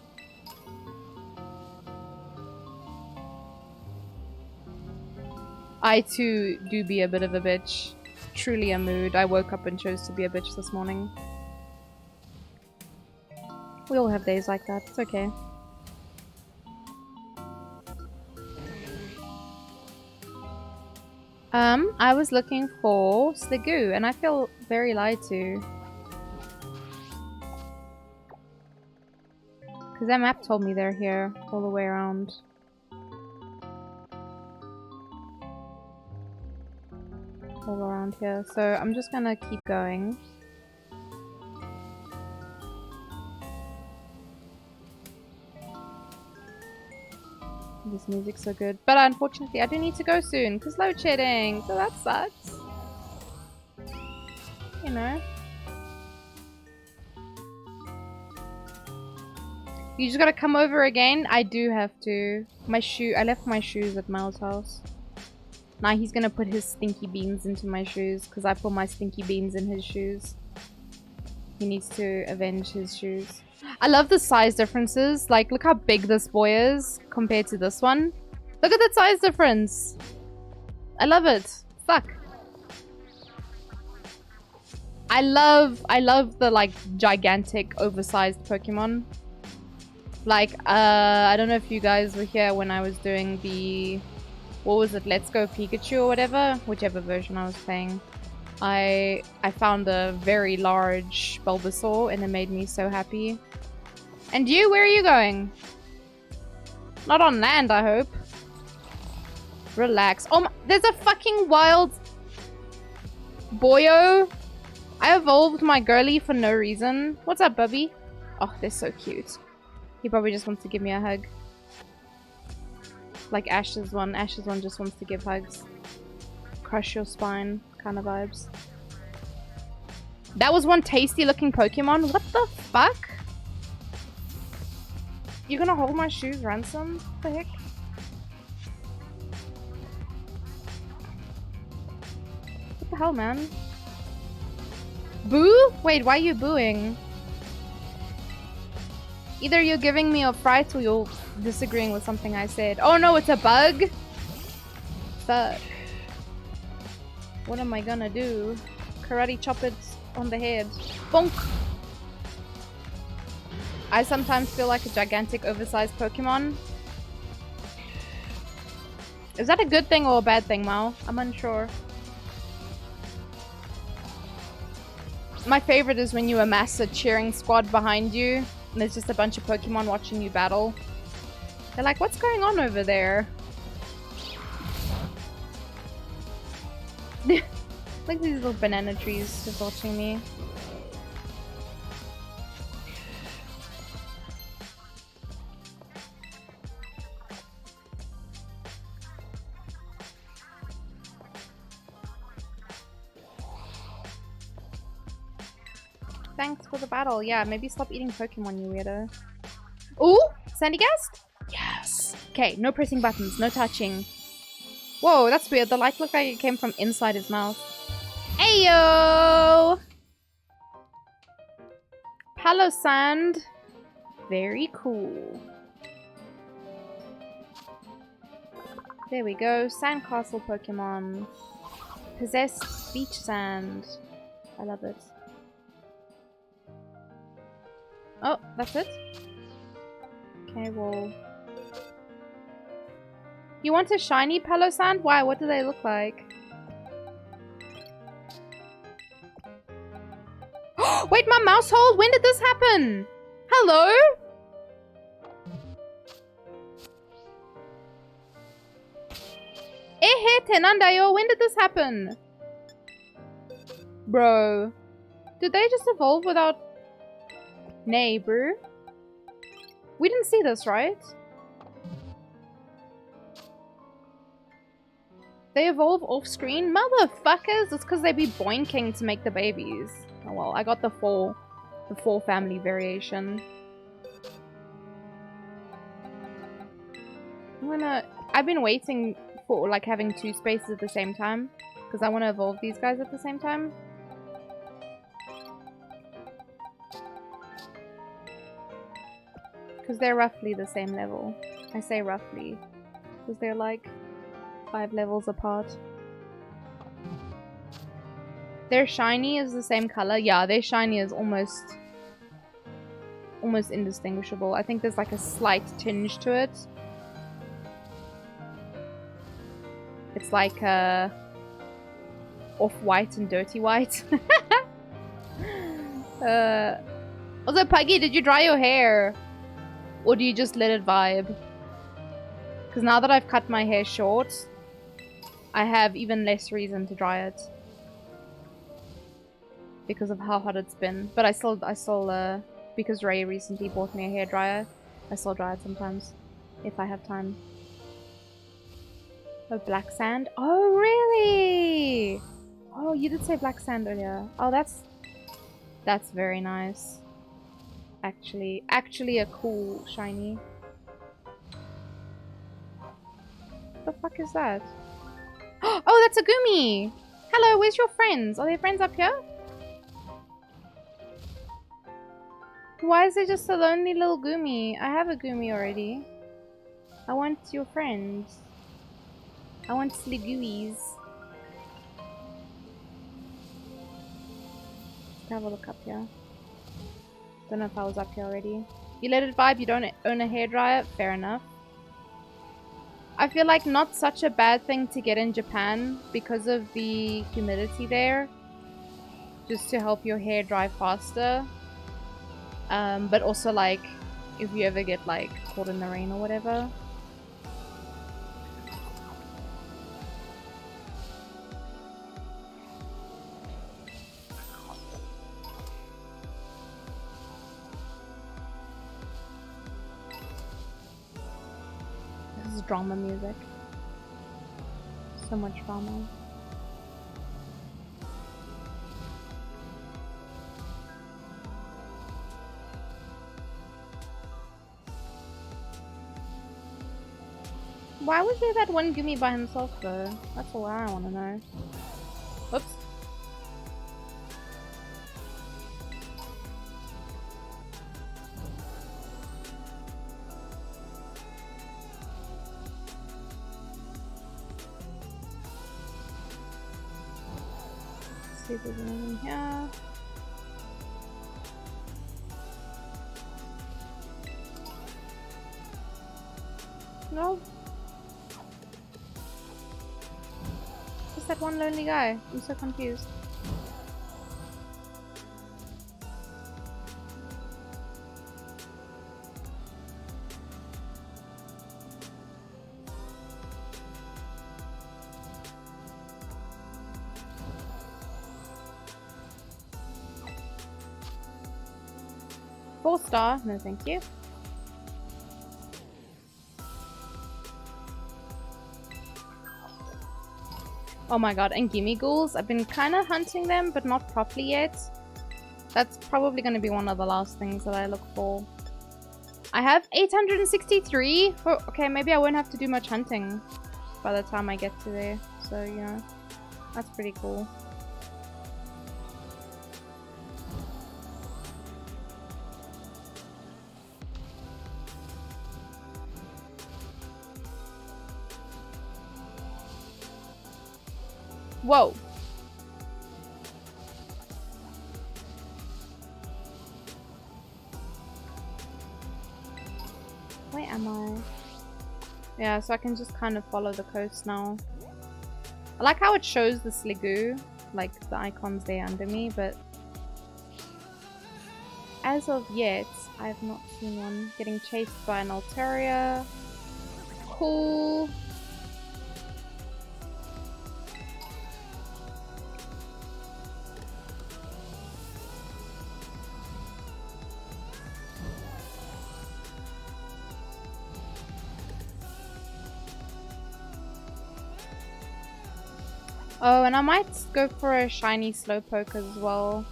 I too do be a bit of a bitch. Truly a mood. I woke up and chose to be a bitch this morning. We all have days like that. It's okay. I was looking for Sligoo, and I feel very lied to. Because that map told me they're here all the way around. All around here. So I'm just gonna keep going. This music's so good. But unfortunately, I do need to go soon because load shedding. So that sucks. You know. You just gotta come over again. I do have to. I left my shoes at Miles' house. Now he's gonna put his stinky beans into my shoes because I put my stinky beans in his shoes. He needs to avenge his shoes. I love the size differences. Like, look how big this boy is compared to this one. Look at the size difference. I love it. Fuck. I love the, like, gigantic, oversized Pokemon. Like, I don't know if you guys were here when I was doing the... What was it? Let's Go Pikachu or whatever? Whichever version I was playing. I found a very large Bulbasaur and it made me so happy. And you? Where are you going? Not on land, I hope. Relax. Oh my, there's a fucking wild boyo. I evolved my girly for no reason. What's up, Bubby? Oh, they're so cute. He probably just wants to give me a hug. Like Ash's one. Ash's one just wants to give hugs. Crush your spine kind of vibes. That was one tasty looking Pokemon. What the fuck? You're gonna hold my shoes ransom? What the heck? What the hell, man? Boo? Wait, why are you booing? Either you're giving me a fright or you're disagreeing with something I said. Oh no, it's a bug? Fuck. What am I gonna do? Karate chop it on the head. Bonk! I sometimes feel like a gigantic oversized Pokemon. Is that a good thing or a bad thing, Mao? I'm unsure. My favorite is when you amass a cheering squad behind you and there's just a bunch of Pokemon watching you battle. They're like, what's going on over there? Look at these little banana trees just watching me. Thanks for the battle. Yeah, maybe stop eating Pokemon, you weirdo. Ooh! Sandy Gast? Yes! Okay, no pressing buttons, no touching. Whoa, that's weird. The light looked like it came from inside his mouth. Ayo! Palo Sand. Very cool. There we go. Sandcastle Pokemon. Possessed Beach Sand. I love it. Oh, that's it? Okay, well... You want a shiny Palo Sand? Why? What do they look like? Wait, my mouse hole? When did this happen? Hello? Tenandayo, when did this happen? Bro. Did they just evolve without... Nay, bro. We didn't see this, right? They evolve off-screen? Motherfuckers! It's because they be boinking to make the babies. Oh well, I got the four family variation. I've been waiting for like having 2 spaces at the same time because I want to evolve these guys at the same time. Because they're roughly the same level. I say roughly because they're like 5 levels apart. Their shiny is the same color. Yeah, their shiny is almost indistinguishable. I think there's like a slight tinge to it. It's like off-white and dirty white. Also, Puggy, did you dry your hair? Or do you just let it vibe? Because now that I've cut my hair short, I have even less reason to dry it. Because of how hot it's been. But I still because Ray recently bought me a hairdryer, I still dry it sometimes. If I have time. Oh, black sand? Oh, really? Oh, you did say black sand earlier. Oh, that's very nice. Actually a cool shiny. What the fuck is that? Oh, that's a Gumi! Hello, where's your friends? Are there friends up here? Why is there just a lonely little Gumi? I have a Gumi already. I want your friends. I want Sligooies. Have a look up here. Don't know if I was up here already. You let it vibe, you don't own a hairdryer? Fair enough. I feel like not such a bad thing to get in Japan because of the humidity there. Just to help your hair dry faster. But also like, if you ever get like caught in the rain or whatever. This is drama music. So much drama. Why was there that one Gumi by himself though? That's all I want to know. Whoops. Let's see if there's anything here. No. Just that one lonely guy. I'm so confused. Four star? No, thank you. Oh my god, and gimme ghouls. I've been kind of hunting them, but not properly yet. That's probably going to be one of the last things that I look for. I have 863. Okay, maybe I won't have to do much hunting by the time I get to there. So, you know, that's pretty cool. Whoa. Where am I? Yeah, so I can just kind of follow the coast now. I like how it shows the Sliggoo, like the icons there under me, but as of yet, I have not seen one. Getting chased by an Altaria. Cool. Oh, and I might go for a shiny Slowpoke as well.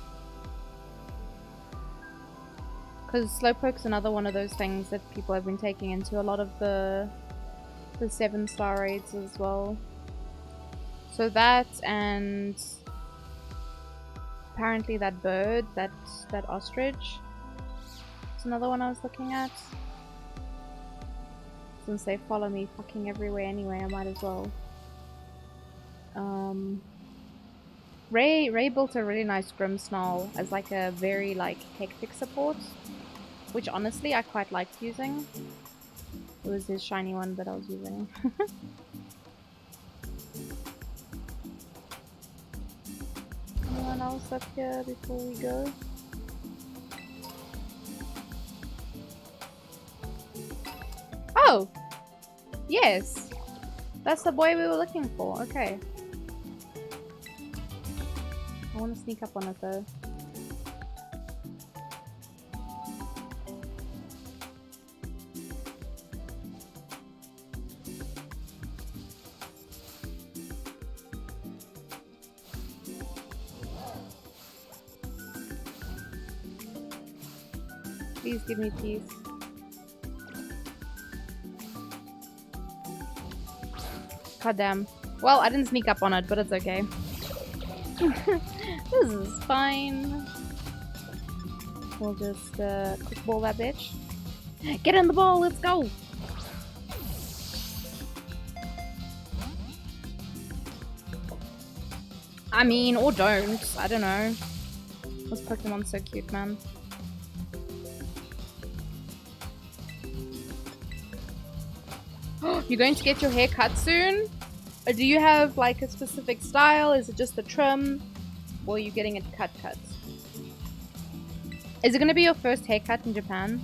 Because Slowpoke's another one of those things that people have been taking into a lot of the 7-star raids as well. So that, and apparently that bird, that ostrich. It's another one I was looking at. Since they follow me fucking everywhere anyway, I might as well. Ray built a really nice Grimmsnarl as like a very like hectic support, which honestly I quite liked using. It was his shiny one that I was using. Anyone else up here before we go? Oh! Yes! That's the boy we were looking for, okay. I want to sneak up on it though. Please give me peace. God damn. Well, I didn't sneak up on it, but it's okay. This is fine. We'll just quick ball that bitch. Get in the ball, let's go! I mean, or don't. I don't know. This Pokemon's so cute, man. You're going to get your hair cut soon? Or do you have like a specific style? Is it just a trim? Or are you getting it cut? Is it going to be your first haircut in Japan?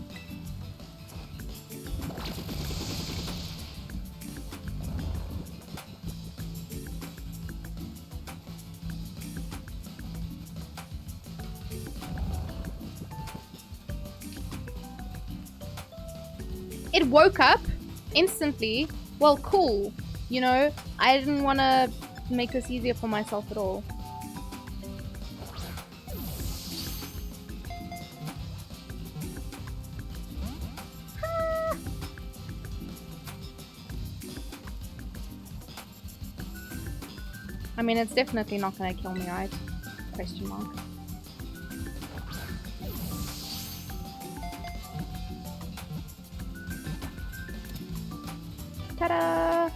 It woke up instantly. Well, cool. You know, I didn't want to make this easier for myself at all. I mean, it's definitely not going to kill me, right? Question mark. Ta-da!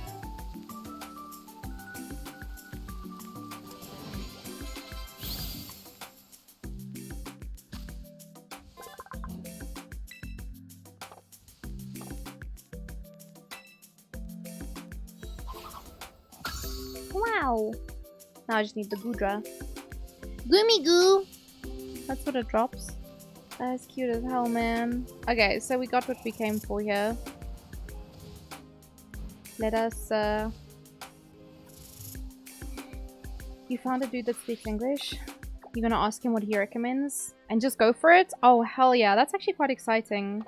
Wow! Now I just need the Goodra. Goomy Goo! That's what it drops. That's cute as hell, man. Okay, so we got what we came for here. Let us, You found a dude that speaks English? You're gonna ask him what he recommends? And just go for it? Oh, hell yeah. That's actually quite exciting.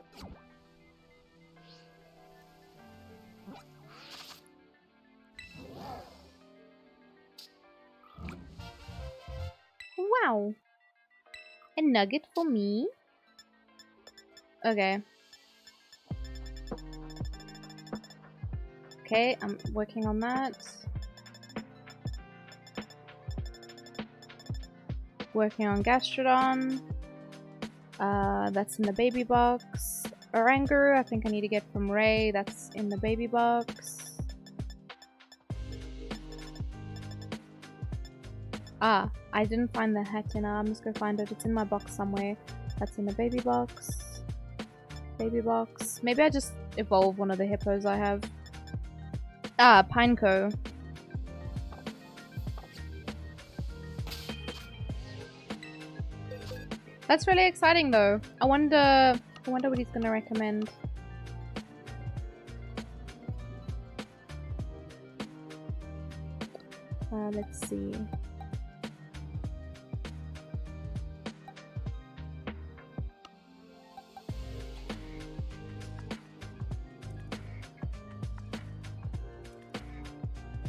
Wow. A nugget for me. Okay. Okay, I'm working on that. Working on Gastrodon. That's in the baby box. Oranguru, I think I need to get from Ray. That's in the baby box. Ah, I didn't find the Hatenna. I'm just gonna find it. It's in my box somewhere. That's in the baby box. Baby box. Maybe I just evolve one of the hippos I have. Ah, Pineco. That's really exciting though. I wonder what he's gonna recommend. Let's see.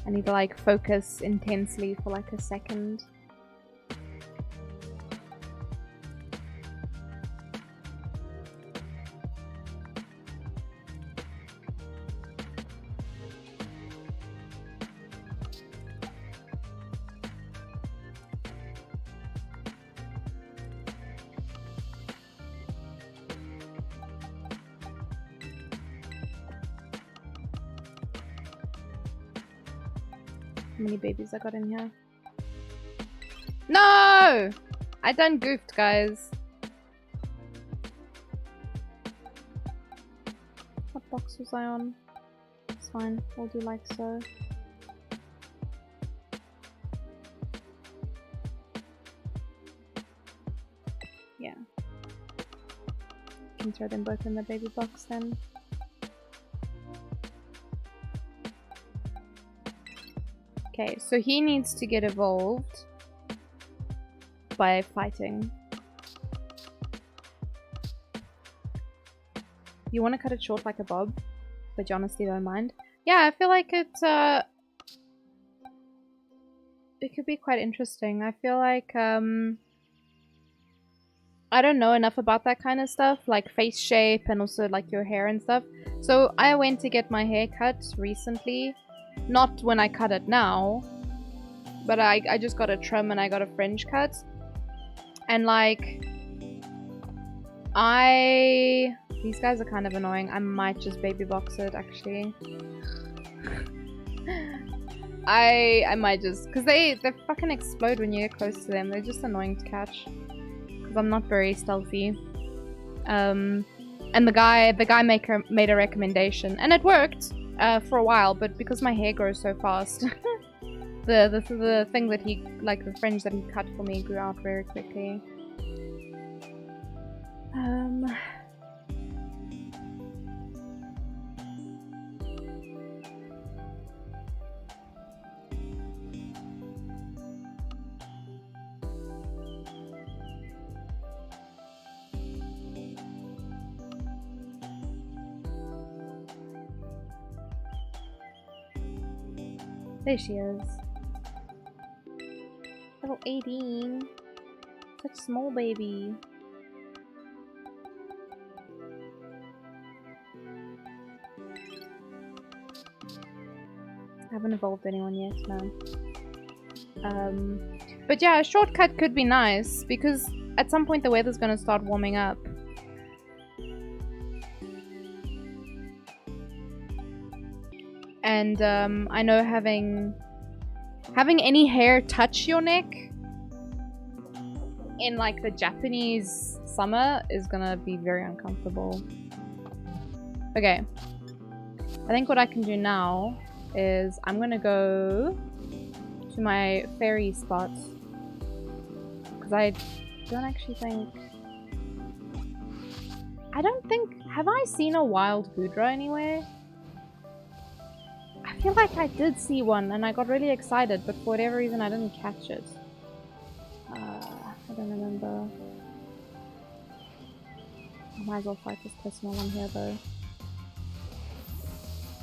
I need to like focus intensely for like a second. How many babies I got in here? No! I done goofed, guys. What box was I on? It's fine. We'll do like so. Yeah. Can throw them both in the baby box then. Okay, so he needs to get evolved by fighting. You want to cut it short like a bob, but you honestly don't mind? Yeah, I feel like it could be quite interesting. I feel like I don't know enough about that kind of stuff, like face shape and also like your hair and stuff. So I went to get my hair cut recently. Not when I cut it now, but I just got a trim and I got a fringe cut. And like, these guys are kind of annoying. I might just baby box it actually. I might just, because they fucking explode when you get close to them. They're just annoying to catch. Because I'm not very stealthy. And the guy made a recommendation, and it worked. For a while, but because my hair grows so fast, the thing that he, like the fringe that he cut for me, grew out very quickly. There she is. Level 18. Such a small baby. I haven't evolved anyone yet, no. But yeah, a shortcut could be nice because at some point the weather's gonna start warming up. And I know having any hair touch your neck in like the Japanese summer is gonna be very uncomfortable. Okay. I think what I can do now is I'm gonna go to my fairy spot. Because I don't actually think... Have I seen a wild Goodra anywhere? I feel like I did see one and I got really excited, but for whatever reason I didn't catch it. I don't remember. I might as well fight this person while I'm here though.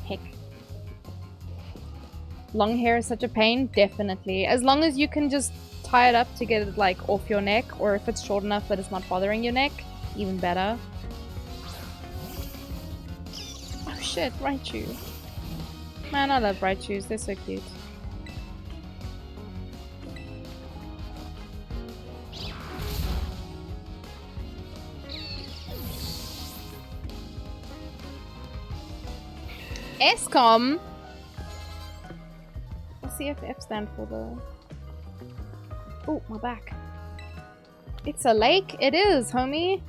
Heck. Long hair is such a pain? Definitely. As long as you can just tie it up to get it like off your neck, or if it's short enough that it's not bothering your neck, even better. Oh shit, Raichu. Man, I love Raichus, they're so cute. ESCOM? What's the FF stand for though? Oh, my back. It's a lake? It is, homie.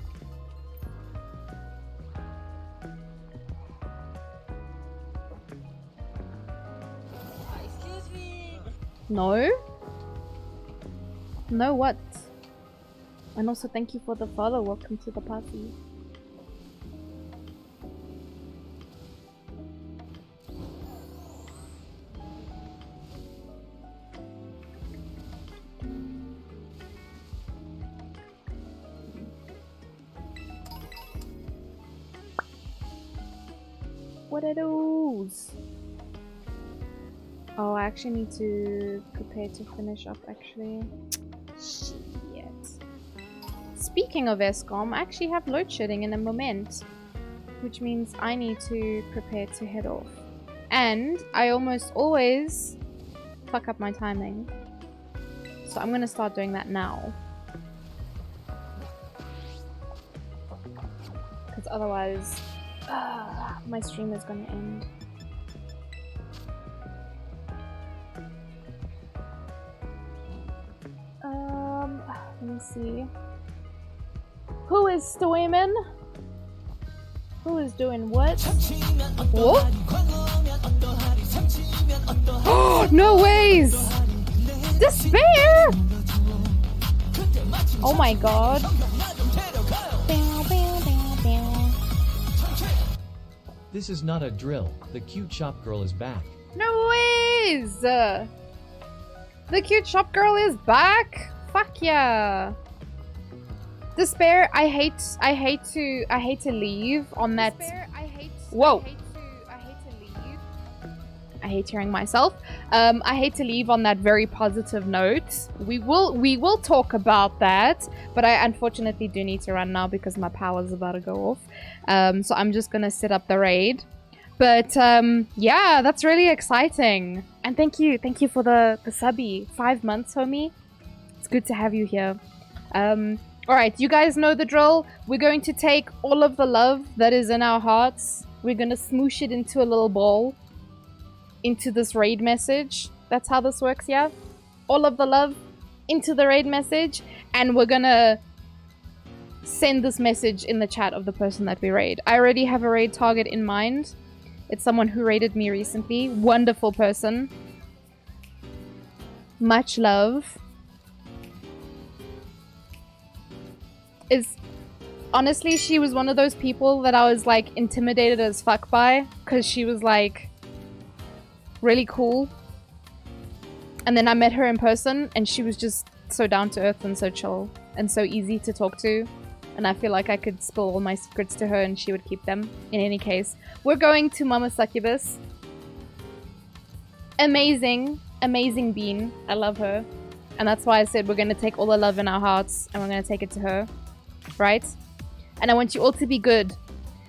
Excuse me. No? No what? And also thank you for the follow. Welcome to the party. What are those? Oh, I actually need to prepare to finish up, actually. Shit. Speaking of ESCOM, I actually have load shedding in a moment, which means I need to prepare to head off. And I almost always fuck up my timing. So I'm gonna start doing that now. Because otherwise, my stream is gonna end. Let me see. Who is streaming? Who is doing what? What? Oh, no ways! Despair! Oh my god. This is not a drill. The cute shop girl is back. No ways! The cute shop girl is back? Fuck yeah. Despair, I hate to leave on that. Whoa. I hate hearing myself. I hate to leave on that very positive note. We will talk about that, but I unfortunately do need to run now because my power's about to go off. So I'm just gonna set up the raid. But yeah, that's really exciting. And thank you for the subby. 5 months, homie. It's good to have you here. Alright, you guys know the drill. We're going to take all of the love that is in our hearts. We're gonna smoosh it into a little ball. Into this raid message. That's how this works, yeah? All of the love into the raid message. And we're gonna send this message in the chat of the person that we raid. I already have a raid target in mind. It's someone who raided me recently. Wonderful person. Much love. Honestly, she was one of those people that I was like intimidated as fuck by, because she was like really cool. And then I met her in person and she was just so down to earth and so chill and so easy to talk to. And I feel like I could spill all my secrets to her and she would keep them. In any case, we're going to Mama Succubus. Amazing, amazing bean. I love her. And that's why I said we're going to take all the love in our hearts and we're going to take it to her. Right? And I want you all to be good.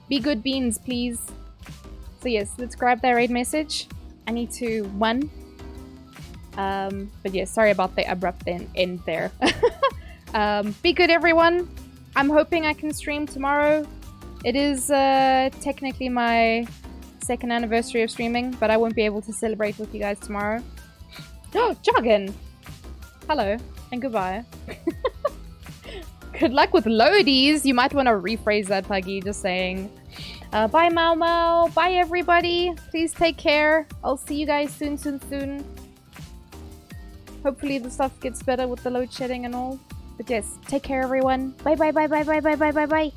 Be good beans, please. So yes, let's grab that raid message. I need to one. But yeah, sorry about the abrupt end there. Be good, everyone. I'm hoping I can stream tomorrow. It is technically my 2nd anniversary of streaming, but I won't be able to celebrate with you guys tomorrow. Oh, Joggin! Hello, and goodbye. Good luck with loadies. You might want to rephrase that, Puggy, just saying. Bye, Mau Mau. Bye, everybody. Please take care. I'll see you guys soon. Hopefully the stuff gets better with the load shedding and all. But yes, take care, everyone. Bye.